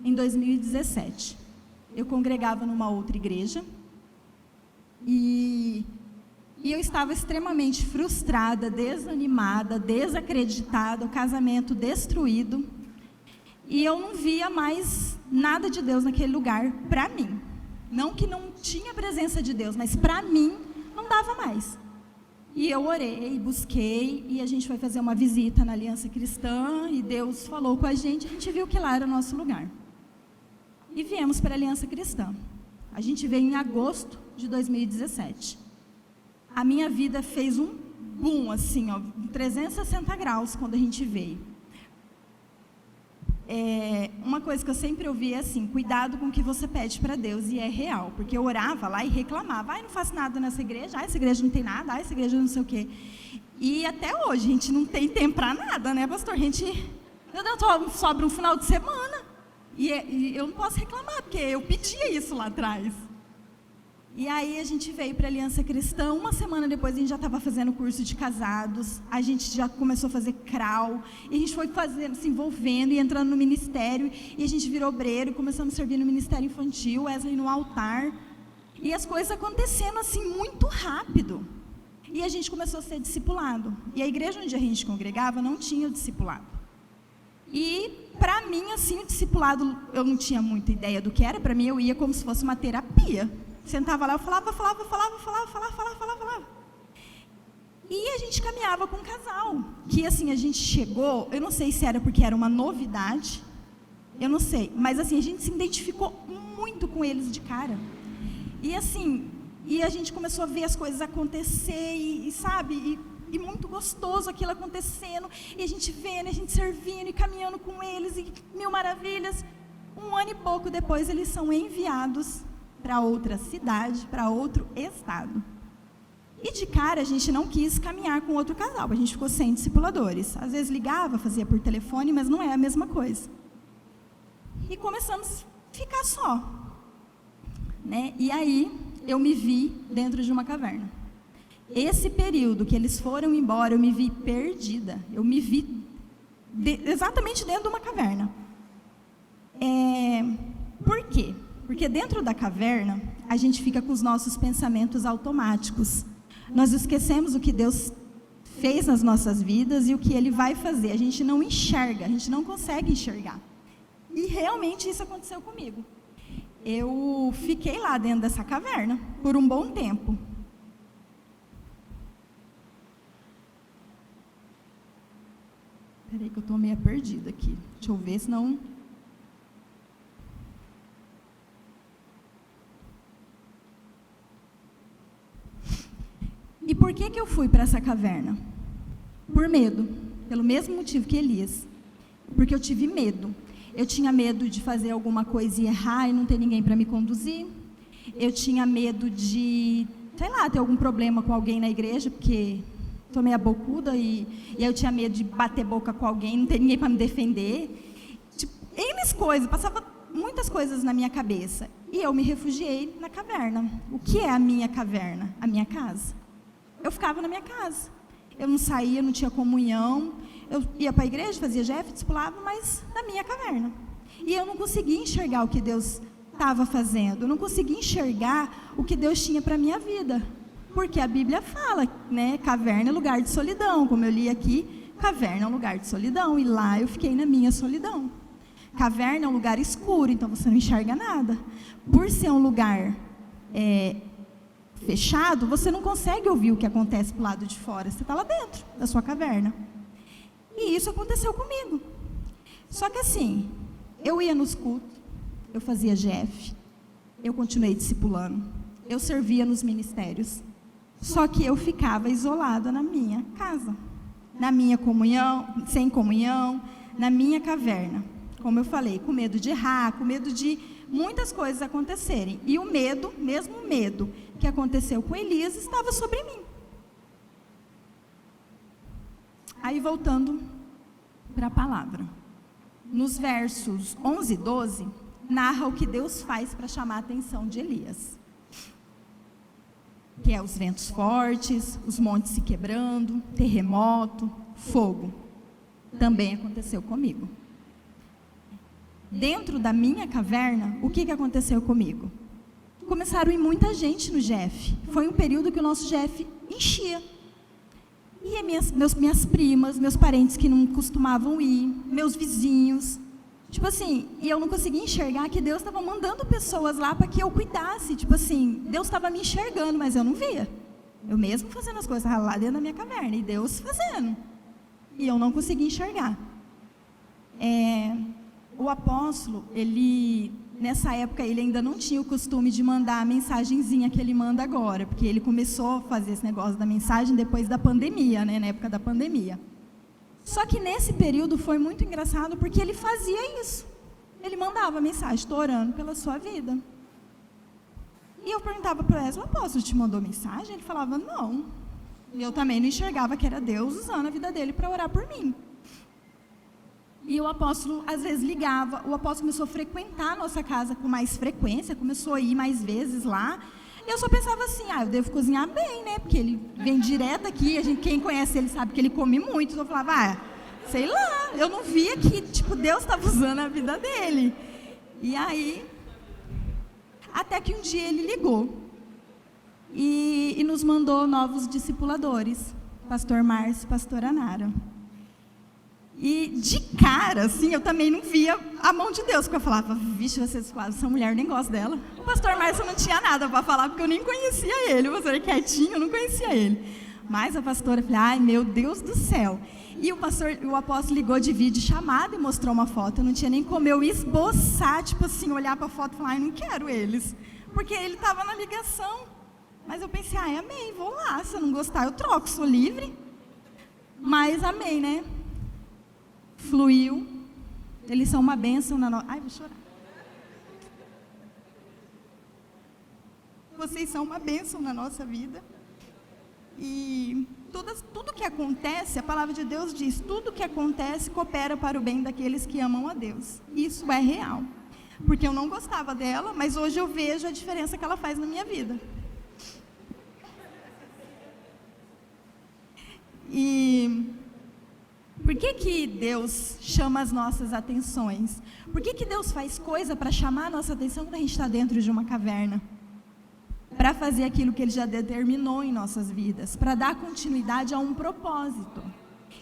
em 2017. Eu congregava numa outra igreja. E eu estava extremamente frustrada, desanimada, desacreditada, o casamento destruído. E eu não via mais nada de Deus naquele lugar para mim. Não que não tinha presença de Deus, mas para mim não dava mais. E eu orei, busquei, e a gente foi fazer uma visita na Aliança Cristã, e Deus falou com a gente viu que lá era o nosso lugar. E viemos para a Aliança Cristã. A gente veio em agosto de 2017. A minha vida fez um boom, assim, ó, 360 graus quando a gente veio. Uma coisa que eu sempre ouvi é assim, cuidado com o que você pede para Deus, e é real, porque eu orava lá e reclamava, não faço nada nessa igreja, essa igreja não tem nada, essa igreja não sei o quê. E até hoje, a gente não tem tempo para nada, né, pastor? Sobra um final de semana, e eu não posso reclamar, porque eu pedia isso lá atrás. E aí a gente veio para a Aliança Cristã, uma semana depois a gente já estava fazendo curso de casados, a gente já começou a fazer crawl, e a gente foi se envolvendo e entrando no ministério, e a gente virou obreiro, começamos a servir no ministério infantil, Wesley no altar, e as coisas acontecendo assim muito rápido. E a gente começou a ser discipulado, e a igreja onde a gente congregava não tinha o discipulado. E para mim, assim, o discipulado, eu não tinha muita ideia do que era, para mim eu ia como se fosse uma terapia. Sentava lá, eu falava. E a gente caminhava com um casal, que assim, a gente chegou, eu não sei se era porque era uma novidade, eu não sei, mas assim, a gente se identificou muito com eles de cara. E assim, a gente começou a ver as coisas acontecer, e muito gostoso aquilo acontecendo, e a gente vendo, a gente servindo, e caminhando com eles, e mil maravilhas. 1 ano e pouco depois, eles são enviados para outra cidade, para outro estado. E de cara a gente não quis caminhar com outro casal, a gente ficou sem discipuladores. Às vezes ligava, fazia por telefone, mas não é a mesma coisa. E começamos a ficar só. né? E aí eu me vi dentro de uma caverna. Esse período que eles foram embora, eu me vi perdida. Eu me vi exatamente dentro de uma caverna. Por quê? Porque dentro da caverna, a gente fica com os nossos pensamentos automáticos. Nós esquecemos o que Deus fez nas nossas vidas e o que Ele vai fazer. A gente não enxerga, a gente não consegue enxergar. E realmente isso aconteceu comigo. Eu fiquei lá dentro dessa caverna por um bom tempo. Peraí que eu estou meio perdida aqui. Deixa eu ver, senão... E por que eu fui para essa caverna? Por medo. Pelo mesmo motivo que Elias. Porque eu tive medo. Eu tinha medo de fazer alguma coisa e errar e não ter ninguém para me conduzir. Eu tinha medo de, sei lá, ter algum problema com alguém na igreja, porque estou meio bocuda e eu tinha medo de bater boca com alguém, não ter ninguém para me defender. Tipo, N coisas, passava muitas coisas na minha cabeça. E eu me refugiei na caverna. O que é a minha caverna? A minha casa. Eu ficava na minha casa. Eu não saía, não tinha comunhão. Eu ia para a igreja, fazia GF, discipulava, mas na minha caverna. E eu não conseguia enxergar o que Deus estava fazendo. Eu não conseguia enxergar o que Deus tinha para a minha vida. Porque a Bíblia fala, né? Caverna é lugar de solidão. Como eu li aqui, caverna é um lugar de solidão. E lá eu fiquei na minha solidão. Caverna é um lugar escuro, então você não enxerga nada. Por ser um lugar fechado, você não consegue ouvir o que acontece pro lado de fora. Você está lá dentro da sua caverna. E isso aconteceu comigo. Só que assim, eu ia nos cultos, eu fazia GF, eu continuei discipulando, eu servia nos ministérios. Só que eu ficava isolada na minha casa, na minha comunhão, sem comunhão, na minha caverna. Como eu falei, com medo de errar, com medo de muitas coisas acontecerem. E o medo, mesmo o medo que aconteceu com Elias, estava sobre mim. Aí, voltando para a palavra. Nos versos 11 e 12, narra o que Deus faz para chamar a atenção de Elias. Que é os ventos fortes, os montes se quebrando, terremoto, fogo. Também aconteceu comigo. Dentro da minha caverna, o que aconteceu comigo? Começaram a ir muita gente no GF. Foi um período que o nosso GF enchia. E minhas primas, meus parentes que não costumavam ir, meus vizinhos. Tipo assim, e eu não conseguia enxergar que Deus estava mandando pessoas lá para que eu cuidasse. Tipo assim, Deus estava me enxergando, mas eu não via. Eu mesmo fazendo as coisas lá dentro da minha caverna, e Deus fazendo. E eu não conseguia enxergar. O apóstolo, nessa época, ele ainda não tinha o costume de mandar a mensagenzinha que ele manda agora, porque ele começou a fazer esse negócio da mensagem depois da pandemia, né, na época da pandemia. Só que nesse período foi muito engraçado, porque ele fazia isso. Ele mandava mensagem, estou orando pela sua vida. E eu perguntava para ele, o apóstolo te mandou mensagem? Ele falava, não. E eu também não enxergava que era Deus usando a vida dele para orar por mim. E o apóstolo, às vezes, ligava. O apóstolo começou a frequentar a nossa casa com mais frequência, começou a ir mais vezes lá. E eu só pensava assim, eu devo cozinhar bem, né? Porque ele vem direto aqui, quem conhece ele sabe que ele come muito. Então eu falava, sei lá, eu não via que, Deus estava usando a vida dele. E aí, até que um dia ele ligou. E nos mandou novos discipuladores. Pastor Márcio e pastora Nara. E de cara, assim, eu também não via a mão de Deus, porque eu falava, vixe, essa mulher, nem gosto dela. O pastor Márcio não tinha nada para falar, porque eu nem conhecia ele. O pastor era quietinho, eu não conhecia ele. Mas a pastora, eu falei, ai, meu Deus do céu. E o apóstolo ligou de vídeo chamada e mostrou uma foto. Eu não tinha nem como eu esboçar, olhar para a foto e falar, ai, não quero eles. Porque ele estava na ligação. Mas eu pensei, amém, vou lá. Se eu não gostar, eu troco, sou livre. Mas amém, né? Fluiu, eles são uma bênção na nossa... Ai, vou chorar. Vocês são uma bênção na nossa vida. E tudo que acontece, a palavra de Deus diz, tudo que acontece coopera para o bem daqueles que amam a Deus. Isso é real. porque eu não gostava dela, mas hoje eu vejo a diferença que ela faz na minha vida. E por que Deus chama as nossas atenções? Por que Deus faz coisa para chamar a nossa atenção quando a gente está dentro de uma caverna? Para fazer aquilo que Ele já determinou em nossas vidas, para dar continuidade a um propósito.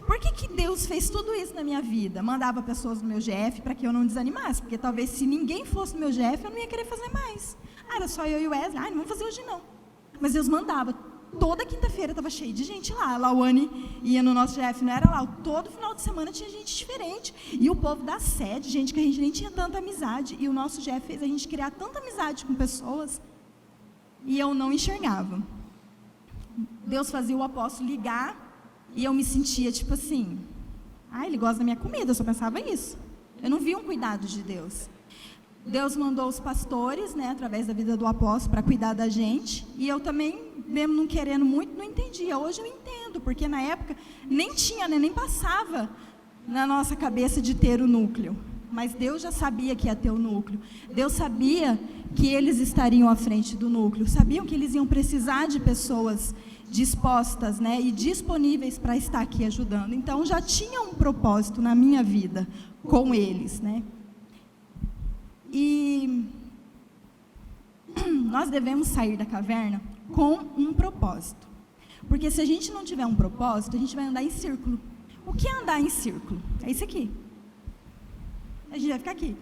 Por que Deus fez tudo isso na minha vida? Mandava pessoas no meu GF para que eu não desanimasse, porque talvez se ninguém fosse no meu GF, eu não ia querer fazer mais. Era só eu e o Wesley, não vamos fazer hoje não. Mas Deus mandava. Toda quinta-feira estava cheio de gente lá. A Lauane ia no nosso GF, não era lá. Todo final de semana tinha gente diferente. E o povo da sede, gente que a gente nem tinha tanta amizade. E o nosso GF fez a gente criar tanta amizade com pessoas. E eu não enxergava. Deus fazia o apóstolo ligar. E eu me sentia tipo assim, ele gosta da minha comida, eu só pensava isso. Eu não via um cuidado de Deus. Deus mandou os pastores, através da vida do apóstolo, para cuidar da gente. E eu também, mesmo não querendo muito, não entendia. Hoje eu entendo, porque na época nem tinha, nem passava na nossa cabeça de ter o núcleo. Mas Deus já sabia que ia ter o núcleo. Deus sabia que eles estariam à frente do núcleo. Sabiam que eles iam precisar de pessoas dispostas, e disponíveis para estar aqui ajudando. Então já tinha um propósito na minha vida com eles, E nós devemos sair da caverna com um propósito. Porque se a gente não tiver um propósito, a gente vai andar em círculo. O que é andar em círculo? É isso aqui. A gente vai ficar aqui.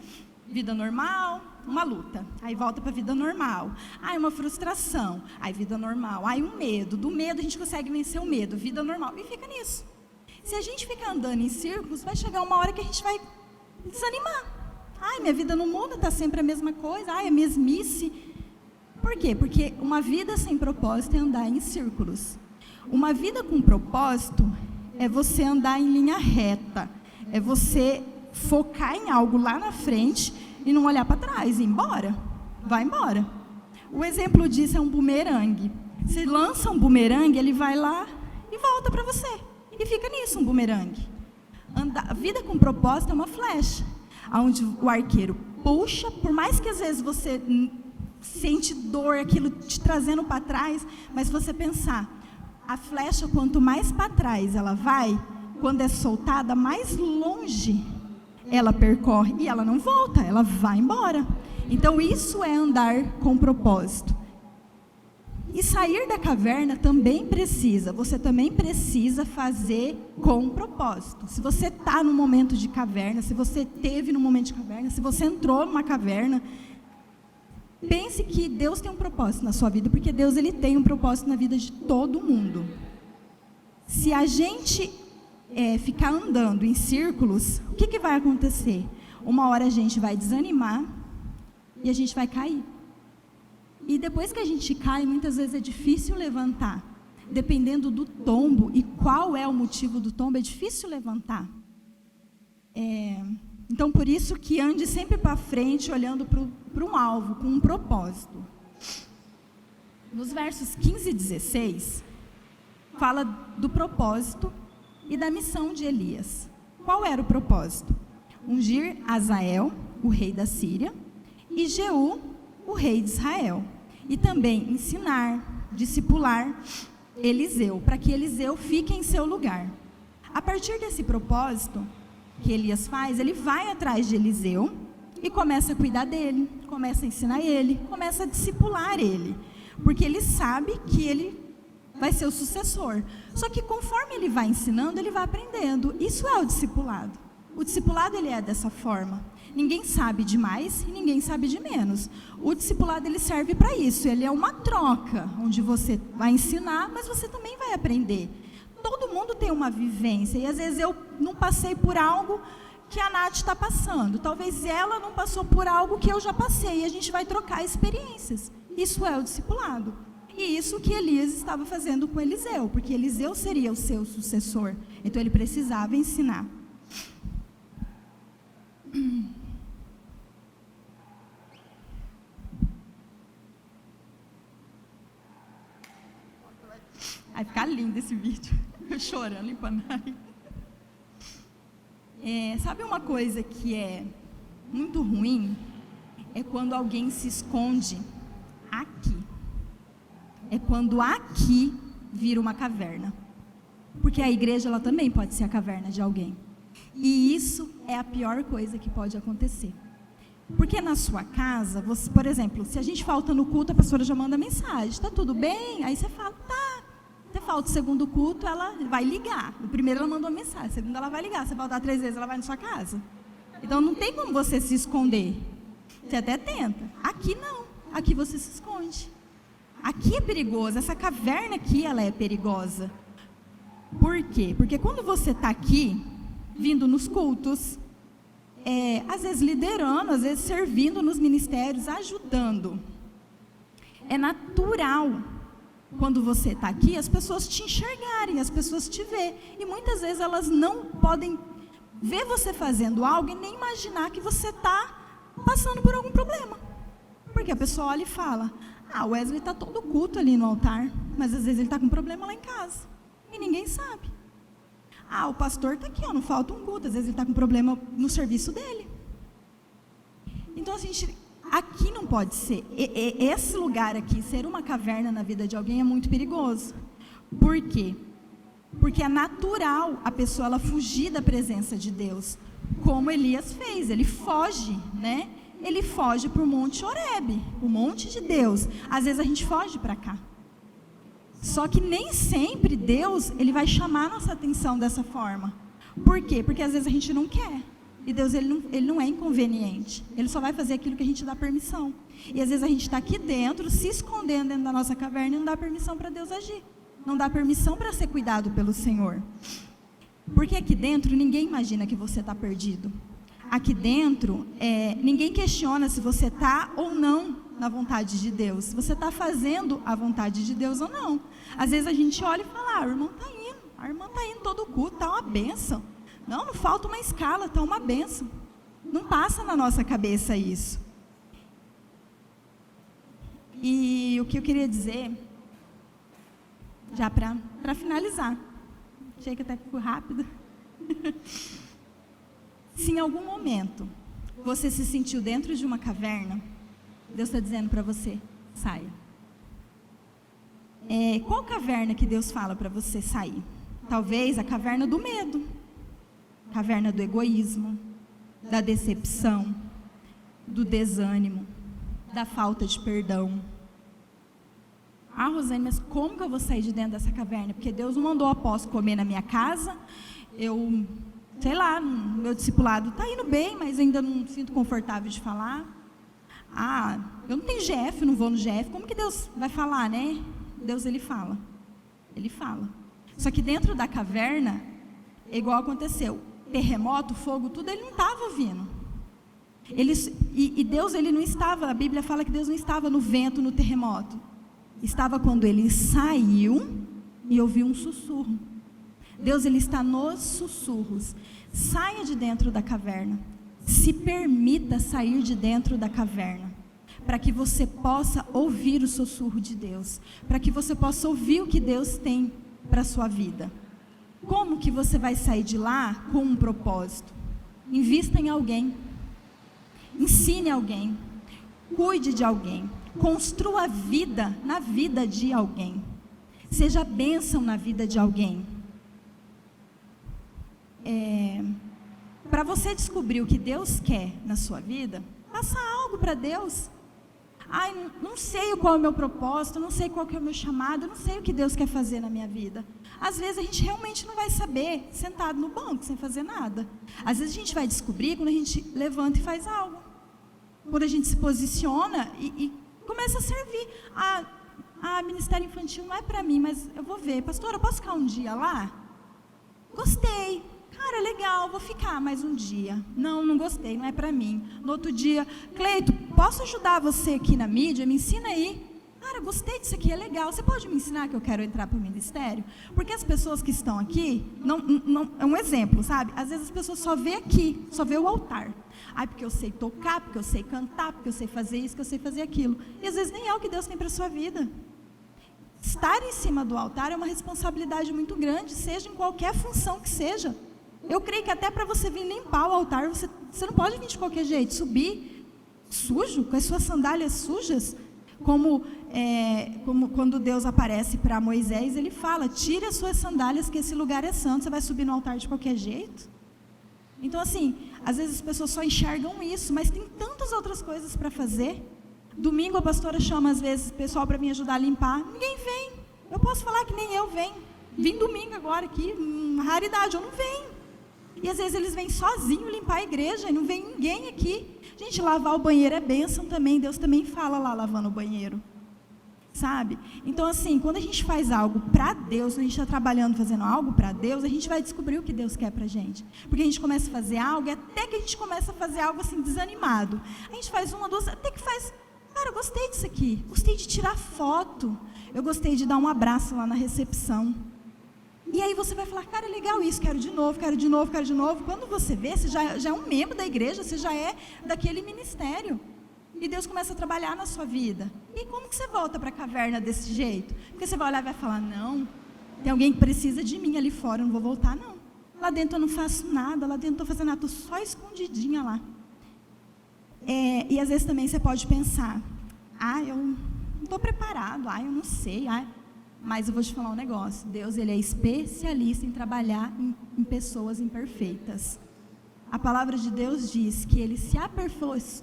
Vida normal, uma luta. Aí volta para a vida normal. Uma frustração. Aí vida normal. Um medo. Do medo a gente consegue vencer o medo. Vida normal. E fica nisso. Se a gente ficar andando em círculos, vai chegar uma hora que a gente vai desanimar. Minha vida não muda, está sempre a mesma coisa. É mesmice. Por quê? Porque uma vida sem propósito é andar em círculos. Uma vida com propósito é você andar em linha reta. É você focar em algo lá na frente e não olhar para trás, ir embora. Vai embora. O exemplo disso é um bumerangue. Você lança um bumerangue, ele vai lá e volta para você. E fica nisso, um bumerangue. A vida com propósito é uma flecha, onde o arqueiro puxa, por mais que às vezes você sente dor, aquilo te trazendo para trás, mas se você pensar, a flecha, quanto mais para trás ela vai, quando é soltada, mais longe ela percorre e ela não volta, ela vai embora. Então isso é andar com propósito. E sair da caverna também precisa, você também precisa fazer com propósito. Se você está no momento de caverna, se você esteve no momento de caverna, se você entrou numa caverna, pense que Deus tem um propósito na sua vida, porque Deus ele tem um propósito na vida de todo mundo. Se a gente ficar andando em círculos, o que vai acontecer? Uma hora a gente vai desanimar e a gente vai cair. E depois que a gente cai, muitas vezes é difícil levantar. Dependendo do tombo e qual é o motivo do tombo, é difícil levantar. Então, por isso que ande sempre para frente, olhando para um alvo, com um propósito. Nos versos 15 e 16, fala do propósito e da missão de Elias. Qual era o propósito? Ungir Azael, o rei da Síria, e Jeú, o rei de Israel. E também ensinar, discipular Eliseu, para que Eliseu fique em seu lugar. A partir desse propósito que Elias faz, ele vai atrás de Eliseu e começa a cuidar dele, começa a ensinar ele, começa a discipular ele, porque ele sabe que ele vai ser o sucessor. Só que conforme ele vai ensinando, ele vai aprendendo. Isso é o discipulado. O discipulado ele é dessa forma. Ninguém sabe de mais e ninguém sabe de menos. O discipulado ele serve para isso. Ele é uma troca, onde você vai ensinar, mas você também vai aprender. Todo mundo tem uma vivência. E às vezes eu não passei por algo que a Nath está passando. Talvez ela não passou por algo que eu já passei. E a gente vai trocar experiências. Isso é o discipulado. E isso que Elias estava fazendo com Eliseu, porque Eliseu seria o seu sucessor. Então ele precisava ensinar. Vai ficar lindo esse vídeo. Eu chorando em Panay. Sabe uma coisa que é muito ruim? é quando alguém se esconde aqui. É quando aqui vira uma caverna. Porque a igreja, ela também pode ser a caverna de alguém. E isso é a pior coisa que pode acontecer. Porque na sua casa, você, por exemplo, se a gente falta no culto, a pastora já manda mensagem, está tudo bem? Aí você fala, tá. Você falta o segundo culto, ela vai ligar. No primeiro ela mandou uma mensagem, no segundo ela vai ligar. Você faltar 3 vezes, ela vai na sua casa. Então não tem como você se esconder. Você até tenta. Aqui não. Aqui você se esconde. Aqui é perigoso. Essa caverna aqui, ela é perigosa. Por quê? Porque quando você está aqui, vindo nos cultos, às vezes liderando, às vezes servindo nos ministérios, ajudando. É natural, quando você está aqui, as pessoas te enxergarem, as pessoas te verem. E muitas vezes elas não podem ver você fazendo algo e nem imaginar que você está passando por algum problema. Porque a pessoa olha e fala, o Wesley está todo culto ali no altar, mas às vezes ele está com problema lá em casa. E ninguém sabe. O pastor está aqui, não falta um culto, às vezes ele está com problema no serviço dele. Então, aqui não pode ser. Esse lugar aqui, ser uma caverna na vida de alguém é muito perigoso. Por quê? Porque é natural a pessoa ela fugir da presença de Deus, como Elias fez, ele foge, né? Ele foge para o Monte Horebe, o monte de Deus. Às vezes a gente foge para cá. Só que nem sempre Deus, ele vai chamar a nossa atenção dessa forma. Por quê? Porque às vezes a gente não quer. E Deus, ele não é inconveniente. Ele só vai fazer aquilo que a gente dá permissão. E às vezes a gente está aqui dentro, se escondendo dentro da nossa caverna e não dá permissão para Deus agir. Não dá permissão para ser cuidado pelo Senhor. Porque aqui dentro, ninguém imagina que você está perdido. Aqui dentro, ninguém questiona se você está ou não na vontade de Deus. Se você está fazendo a vontade de Deus ou não. Às vezes a gente olha e fala, o irmão está indo. A irmã está indo todo culto, está uma bênção. Não falta uma escala, está uma bênção. Não passa na nossa cabeça isso. E o que eu queria dizer, já para finalizar, achei que até fui rápido. Se em algum momento você se sentiu dentro de uma caverna, Deus está dizendo para você, saia. Qual caverna que Deus fala para você sair? Talvez a caverna do medo, caverna do egoísmo, da decepção, do desânimo, da falta de perdão. Rosane, mas como que eu vou sair de dentro dessa caverna? Porque Deus não mandou o apóstolo comer na minha casa, sei lá, meu discipulado está indo bem, mas ainda não me sinto confortável de falar. Eu não tenho GF, não vou no GF, como que Deus vai falar, né? Deus, ele fala. Só que dentro da caverna, é igual aconteceu, terremoto, fogo, tudo, ele não estava vindo. E Deus, ele não estava, a Bíblia fala que Deus não estava no vento, no terremoto. Estava quando ele saiu e ouviu um sussurro. Deus, ele está nos sussurros. Saia de dentro da caverna. Se permita sair de dentro da caverna, para que você possa ouvir o sussurro de Deus, para que você possa ouvir o que Deus tem para a sua vida. Como que você vai sair de lá com um propósito? Invista em alguém, ensine alguém, cuide de alguém, construa vida na vida de alguém, seja bênção na vida de alguém. Para você descobrir o que Deus quer na sua vida, faça algo para Deus. Não sei qual é o meu propósito, não sei qual que é o meu chamado, não sei o que Deus quer fazer na minha vida. Às vezes a gente realmente não vai saber, sentado no banco, sem fazer nada. Às vezes a gente vai descobrir quando a gente levanta e faz algo. Quando a gente se posiciona e começa a servir. Ministério infantil não é para mim, mas eu vou ver. Pastora, eu posso ficar um dia lá? Gostei. Cara, legal, vou ficar mais um dia. Não gostei, não é para mim. No outro dia, Cleito, posso ajudar você aqui na mídia? Me ensina aí. Cara, gostei disso aqui, é legal. Você pode me ensinar que eu quero entrar para o ministério? Porque as pessoas que estão aqui, não é um exemplo, sabe? Às vezes as pessoas só vê aqui, só vê o altar. Porque eu sei tocar, porque eu sei cantar, porque eu sei fazer isso, porque eu sei fazer aquilo. E às vezes nem é o que Deus tem para a sua vida. Estar em cima do altar é uma responsabilidade muito grande, seja em qualquer função que seja. Eu creio que até para você vir limpar o altar, você não pode vir de qualquer jeito, subir sujo, com as suas sandálias sujas? Como quando Deus aparece para Moisés, ele fala: tire as suas sandálias que esse lugar é santo. Você vai subir no altar de qualquer jeito? Então assim, às vezes as pessoas só enxergam isso, mas tem tantas outras coisas para fazer. Domingo a pastora chama às vezes o pessoal para me ajudar a limpar, ninguém vem. Eu posso falar que nem eu venho. Vim domingo agora aqui, uma raridade, eu não venho. E às vezes eles vêm sozinhos limpar a igreja e não vem ninguém aqui. Gente, lavar o banheiro é bênção também, Deus também fala lá lavando o banheiro, sabe? Então assim, quando a gente faz algo para Deus, quando a gente está trabalhando, fazendo algo para Deus, a gente vai descobrir o que Deus quer para a gente. Porque a gente começa a fazer algo, e até que a gente começa a fazer algo assim, desanimado. A gente faz uma, duas, até que faz, cara, eu gostei disso aqui, gostei de tirar foto, eu gostei de dar um abraço lá na recepção. E aí você vai falar, cara, é legal isso, quero de novo, quero de novo, quero de novo. Quando você vê, você já é um membro da igreja, você já é daquele ministério. E Deus começa a trabalhar na sua vida. E como que você volta para a caverna desse jeito? Porque você vai olhar e vai falar, não, tem alguém que precisa de mim ali fora, eu não vou voltar não. Lá dentro eu não faço nada, lá dentro eu não estou fazendo nada, estou só escondidinha lá. E às vezes também você pode pensar, eu não estou preparado, eu não sei, mas eu vou te falar um negócio, Deus ele é especialista em trabalhar em pessoas imperfeitas. A palavra de Deus diz que Ele se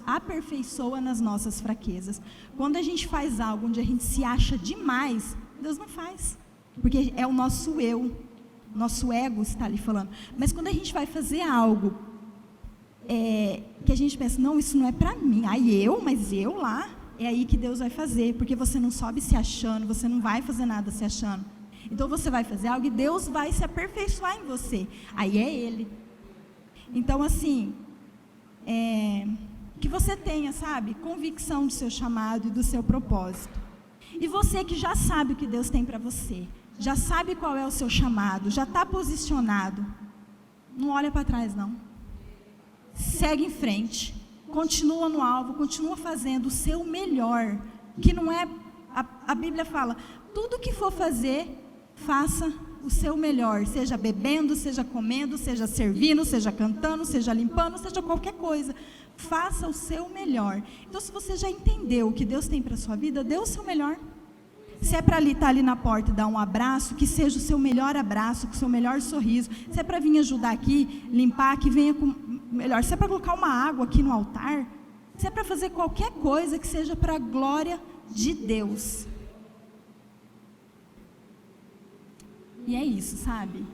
aperfeiçoa nas nossas fraquezas. Quando a gente faz algo onde a gente se acha demais, Deus não faz, porque é o nosso eu, nosso ego está ali falando. Mas quando a gente vai fazer algo que a gente pensa, não, isso não é para mim, mas eu lá, é aí que Deus vai fazer, porque você não sobe se achando, você não vai fazer nada se achando. Então você vai fazer algo e Deus vai se aperfeiçoar em você, aí é Ele. Então assim, que você tenha, sabe, convicção do seu chamado e do seu propósito. E você que já sabe o que Deus tem para você, já sabe qual é o seu chamado, já está posicionado, não olha para trás não. Segue em frente, continua no alvo, continua fazendo o seu melhor, que não é, a Bíblia fala, tudo que for fazer, faça o seu melhor, seja bebendo, seja comendo, seja servindo, seja cantando, seja limpando, seja qualquer coisa, faça o seu melhor. Então se você já entendeu o que Deus tem para a sua vida, dê o seu melhor. Se é para estar ali na porta e dar um abraço, que seja o seu melhor abraço, com o seu melhor sorriso. Se é para vir ajudar aqui, limpar, que venha com melhor. Se é para colocar uma água aqui no altar, se é para fazer qualquer coisa que seja para a glória de Deus. E é isso, sabe?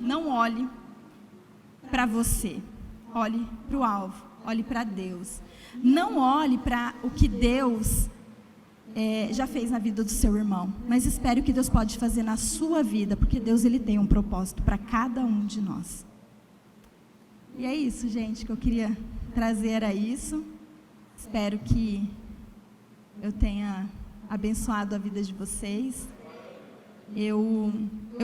Não olhe para você, olhe para o alvo, olhe para Deus. Não olhe para o que Deus já fez na vida do seu irmão, mas espere o que Deus pode fazer na sua vida, porque Deus ele tem um propósito para cada um de nós. E é isso, gente, que eu queria trazer era isso. Espero que eu tenha abençoado a vida de vocês. Eu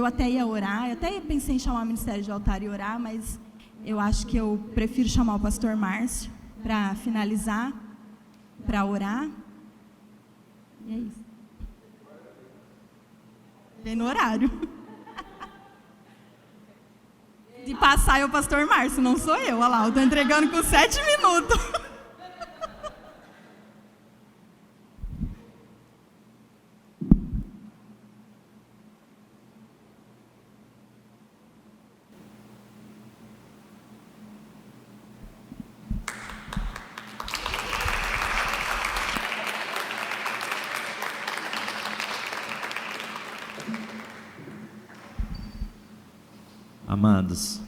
até ia orar, eu até pensei em chamar o Ministério de Altar e orar, mas eu acho que eu prefiro chamar o pastor Márcio para finalizar, para orar. E é isso. Bem no horário. De passar é o pastor Márcio, não sou eu. Olha lá, eu estou entregando com 7 minutos. Amados,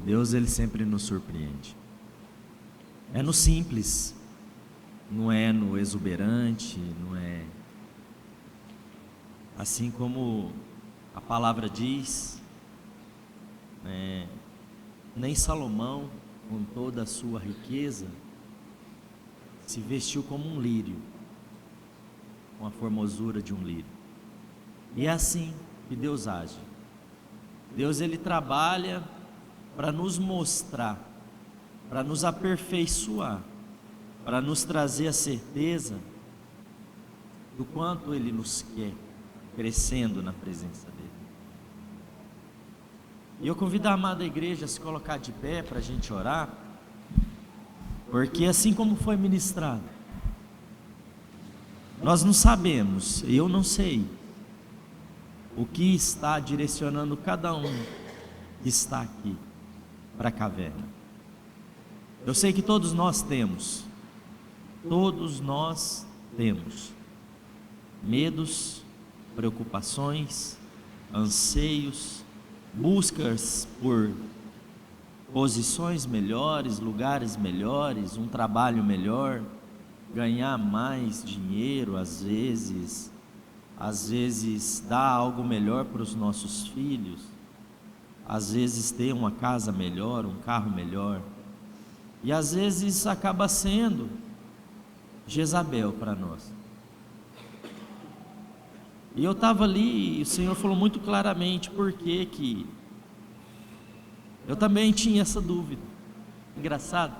Deus ele sempre nos surpreende. É no simples, não é no exuberante, não é assim como a palavra diz, nem Salomão, com toda a sua riqueza, se vestiu como um lírio, com a formosura de um lírio. E é assim que Deus age. Deus ele trabalha para nos mostrar, para nos aperfeiçoar, para nos trazer a certeza do quanto Ele nos quer, crescendo na presença dEle. E eu convido a amada igreja a se colocar de pé para a gente orar. Porque assim como foi ministrado, nós não sabemos, eu não sei, o que está direcionando cada um que está aqui para a caverna. Eu sei que todos nós temos medos, preocupações, anseios, buscas por posições melhores, lugares melhores, um trabalho melhor, ganhar mais dinheiro às vezes dar algo melhor para os nossos filhos, às vezes ter uma casa melhor, um carro melhor, e às vezes isso acaba sendo Jezabel para nós. E eu estava ali e o Senhor falou muito claramente por que eu também tinha essa dúvida. Engraçado,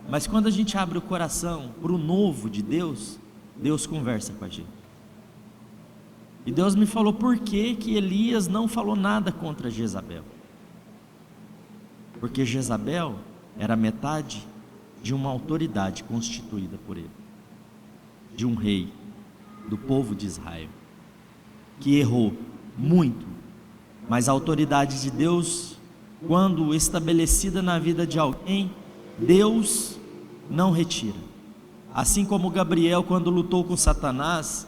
mas quando a gente abre o coração para o novo de Deus, Deus conversa com a gente. E Deus me falou por que Elias não falou nada contra Jezabel. Porque Jezabel era metade de uma autoridade constituída por ele, de um rei do povo de Israel, que errou muito, mas a autoridade de Deus, quando estabelecida na vida de alguém, Deus não retira. Assim como Gabriel, quando lutou com Satanás,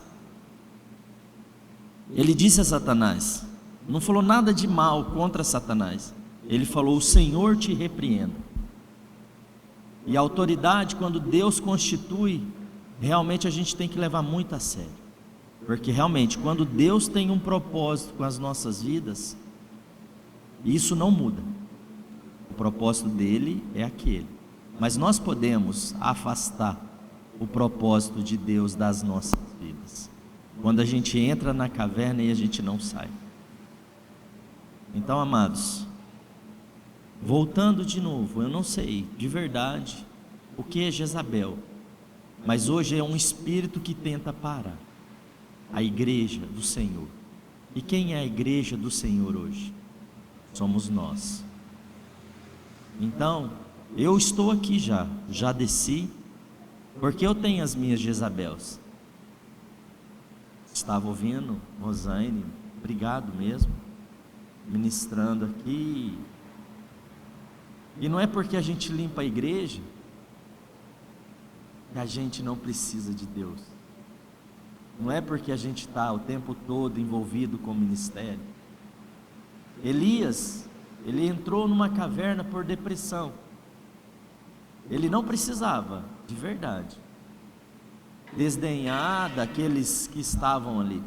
ele disse a Satanás, não falou nada de mal contra Satanás, ele falou: o Senhor te repreenda. E a autoridade, quando Deus constitui, realmente a gente tem que levar muito a sério, porque realmente quando Deus tem um propósito com as nossas vidas, isso não muda. O propósito dele é aquele, mas nós podemos afastar o propósito de Deus das nossas vidas, quando a gente entra na caverna e a gente não sai. Então, amados, voltando de novo, eu não sei de verdade o que é Jezabel, mas hoje é um espírito que tenta parar a igreja do Senhor. E quem é a igreja do Senhor hoje? Somos nós. Então, eu estou aqui já desci, porque eu tenho as minhas Jezabels. Estava ouvindo Rosane, obrigado mesmo, ministrando aqui. E não é porque a gente limpa a igreja que a gente não precisa de Deus. Não é porque a gente está o tempo todo envolvido com o ministério. Elias, ele entrou numa caverna por depressão. Ele não precisava, de verdade, desdenhar daqueles que estavam ali.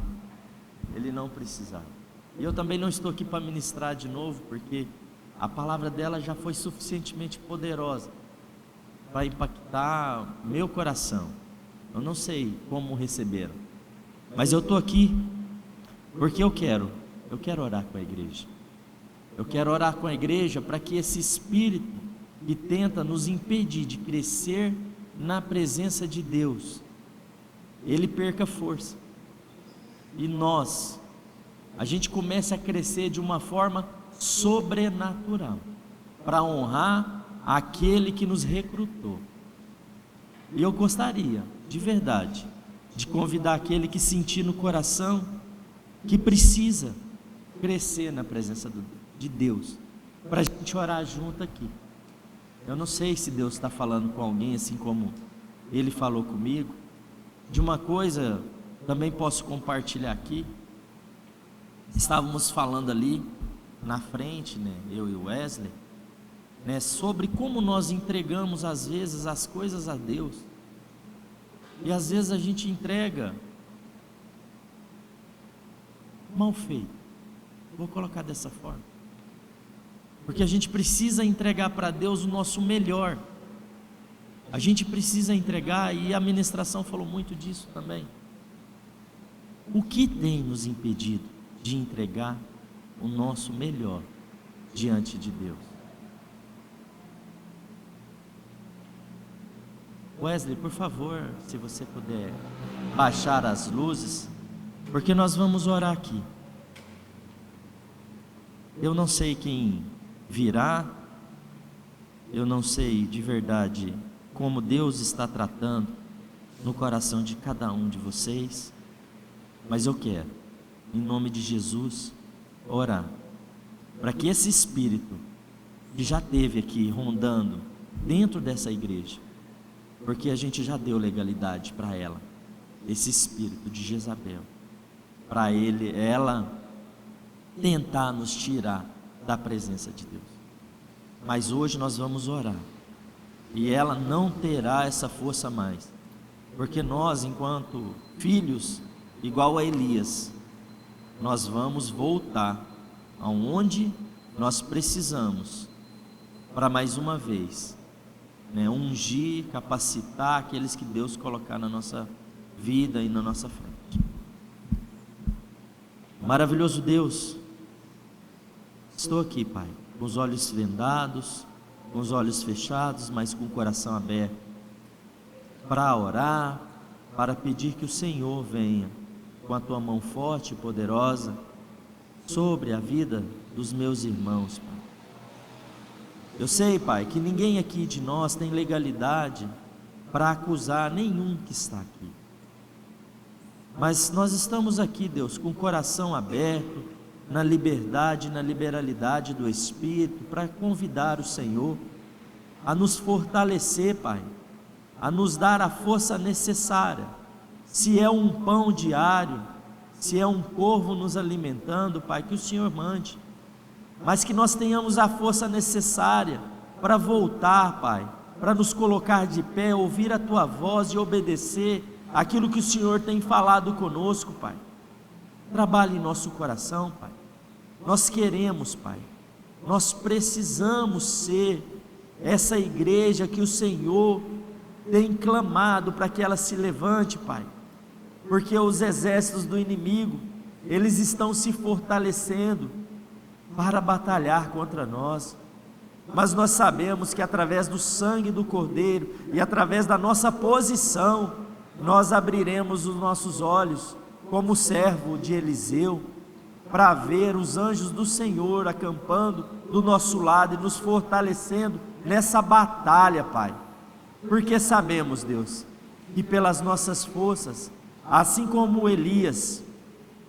Ele não precisava. E eu também não estou aqui para ministrar de novo, porque a palavra dela já foi suficientemente poderosa para impactar meu coração. Eu não sei como receberam, mas eu estou aqui porque eu quero orar com a igreja. Eu quero orar com a igreja para que esse espírito que tenta nos impedir de crescer na presença de Deus, ele perca força. E a gente comece a crescer de uma forma sobrenatural, para honrar aquele que nos recrutou. E eu gostaria, de verdade, de convidar aquele que sentir no coração que precisa crescer na presença de Deus, para a gente orar junto aqui. Eu não sei se Deus está falando com alguém, assim como Ele falou comigo. De uma coisa, também posso compartilhar aqui. Estávamos falando ali na frente, né, eu e o Wesley, né, sobre como nós entregamos às vezes as coisas a Deus. E às vezes a gente entrega mal feito. Vou colocar dessa forma. Porque a gente precisa entregar para Deus o nosso melhor. A gente precisa entregar, e a ministração falou muito disso também. O que tem nos impedido de entregar o nosso melhor diante de Deus? Wesley, por favor, se você puder baixar as luzes, porque nós vamos orar aqui. Eu não sei quem virá, eu não sei de verdade como Deus está tratando no coração de cada um de vocês, mas eu quero, em nome de Jesus, orar para que esse espírito que já teve aqui rondando dentro dessa igreja, porque a gente já deu legalidade para ela, esse espírito de Jezabel, para ela tentar nos tirar da presença de Deus. Mas hoje nós vamos orar, e ela não terá essa força mais, porque nós, enquanto filhos, igual a Elias, nós vamos voltar aonde nós precisamos, para mais uma vez, ungir, capacitar aqueles que Deus colocar na nossa vida e na nossa frente. Maravilhoso Deus, estou aqui, Pai, com os olhos vendados, com os olhos fechados, mas com o coração aberto, para orar, para pedir que o Senhor venha com a tua mão forte e poderosa sobre a vida dos meus irmãos, Pai. Eu sei, Pai, que ninguém aqui de nós tem legalidade para acusar nenhum que está aqui, mas nós estamos aqui, Deus, com o coração aberto, na liberdade, na liberalidade do Espírito, para convidar o Senhor a nos fortalecer, Pai, a nos dar a força necessária. Se é um pão diário, se é um corvo nos alimentando, Pai, que o Senhor mande, mas que nós tenhamos a força necessária para voltar, Pai, para nos colocar de pé, ouvir a Tua voz e obedecer aquilo que o Senhor tem falado conosco, Pai. Trabalhe em nosso coração, Pai. Nós queremos, Pai, nós precisamos ser essa igreja que o Senhor tem clamado para que ela se levante, Pai, porque os exércitos do inimigo, eles estão se fortalecendo para batalhar contra nós, mas nós sabemos que através do sangue do Cordeiro e através da nossa posição, nós abriremos os nossos olhos, como o servo de Eliseu, para ver os anjos do Senhor acampando do nosso lado e nos fortalecendo nessa batalha, Pai, porque sabemos, Deus, que pelas nossas forças, assim como Elias,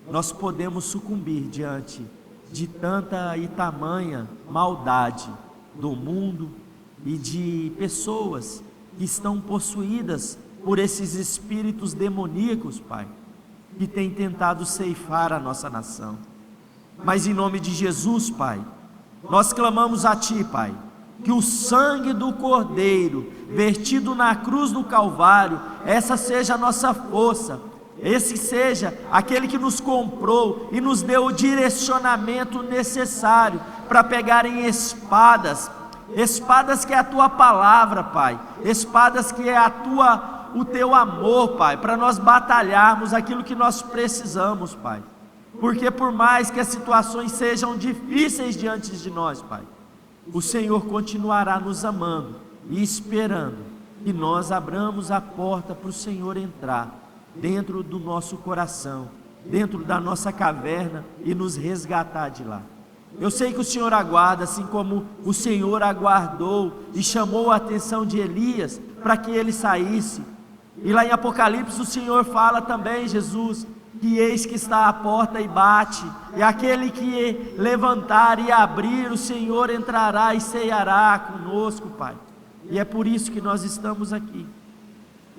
nós podemos sucumbir diante de tanta e tamanha maldade do mundo e de pessoas que estão possuídas por esses espíritos demoníacos, Pai, que têm tentado ceifar a nossa nação. Mas em nome de Jesus, Pai, nós clamamos a Ti, Pai, que o sangue do Cordeiro vertido na cruz do Calvário, essa seja a nossa força, esse seja aquele que nos comprou e nos deu o direcionamento necessário para pegarem espadas que é a Tua palavra, Pai, espadas que é o Teu amor, Pai, para nós batalharmos aquilo que nós precisamos, Pai, porque por mais que as situações sejam difíceis diante de nós, Pai, o Senhor continuará nos amando e esperando que nós abramos a porta para o Senhor entrar dentro do nosso coração, dentro da nossa caverna e nos resgatar de lá. Eu sei que o Senhor aguarda, assim como o Senhor aguardou e chamou a atenção de Elias para que ele saísse. E lá em Apocalipse o Senhor fala também, Jesus, que eis que está à porta e bate, e aquele que levantar e abrir, o Senhor entrará e ceará conosco, Pai. E é por isso que nós estamos aqui,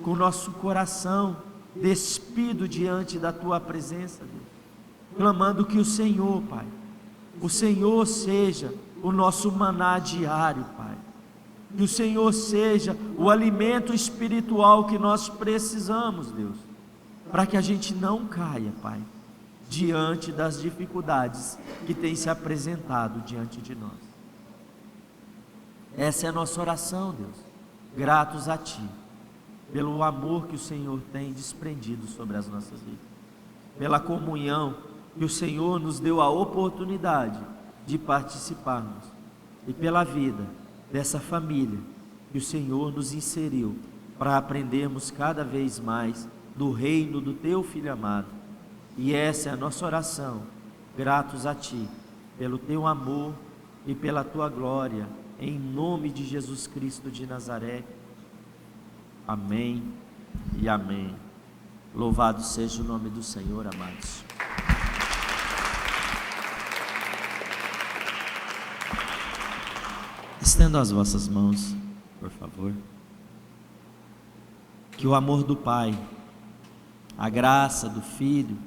com o nosso coração despido diante da Tua presença, Deus, clamando que o Senhor, Pai, o Senhor seja o nosso maná diário, Pai, que o Senhor seja o alimento espiritual que nós precisamos, Deus, para que a gente não caia, Pai, diante das dificuldades que têm se apresentado diante de nós. Essa é a nossa oração, Deus, gratos a Ti, pelo amor que o Senhor tem desprendido sobre as nossas vidas, pela comunhão que o Senhor nos deu a oportunidade de participarmos, e pela vida dessa família que o Senhor nos inseriu, para aprendermos cada vez mais do reino do Teu Filho amado. E essa é a nossa oração, gratos a Ti, pelo Teu amor e pela Tua glória, em nome de Jesus Cristo de Nazaré. Amém e amém. Louvado seja o nome do Senhor, amados. Estendam as vossas mãos, por favor. Que o amor do Pai, a graça do Filho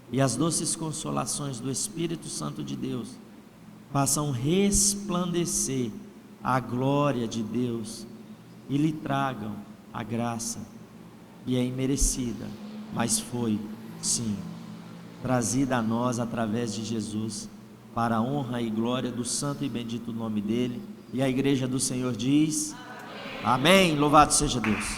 e as doces consolações do Espírito Santo de Deus façam resplandecer a glória de Deus e lhe tragam a graça que é imerecida, mas foi, sim, trazida a nós através de Jesus, para a honra e glória do santo e bendito nome dele. E a igreja do Senhor diz: amém. Amém. Louvado seja Deus.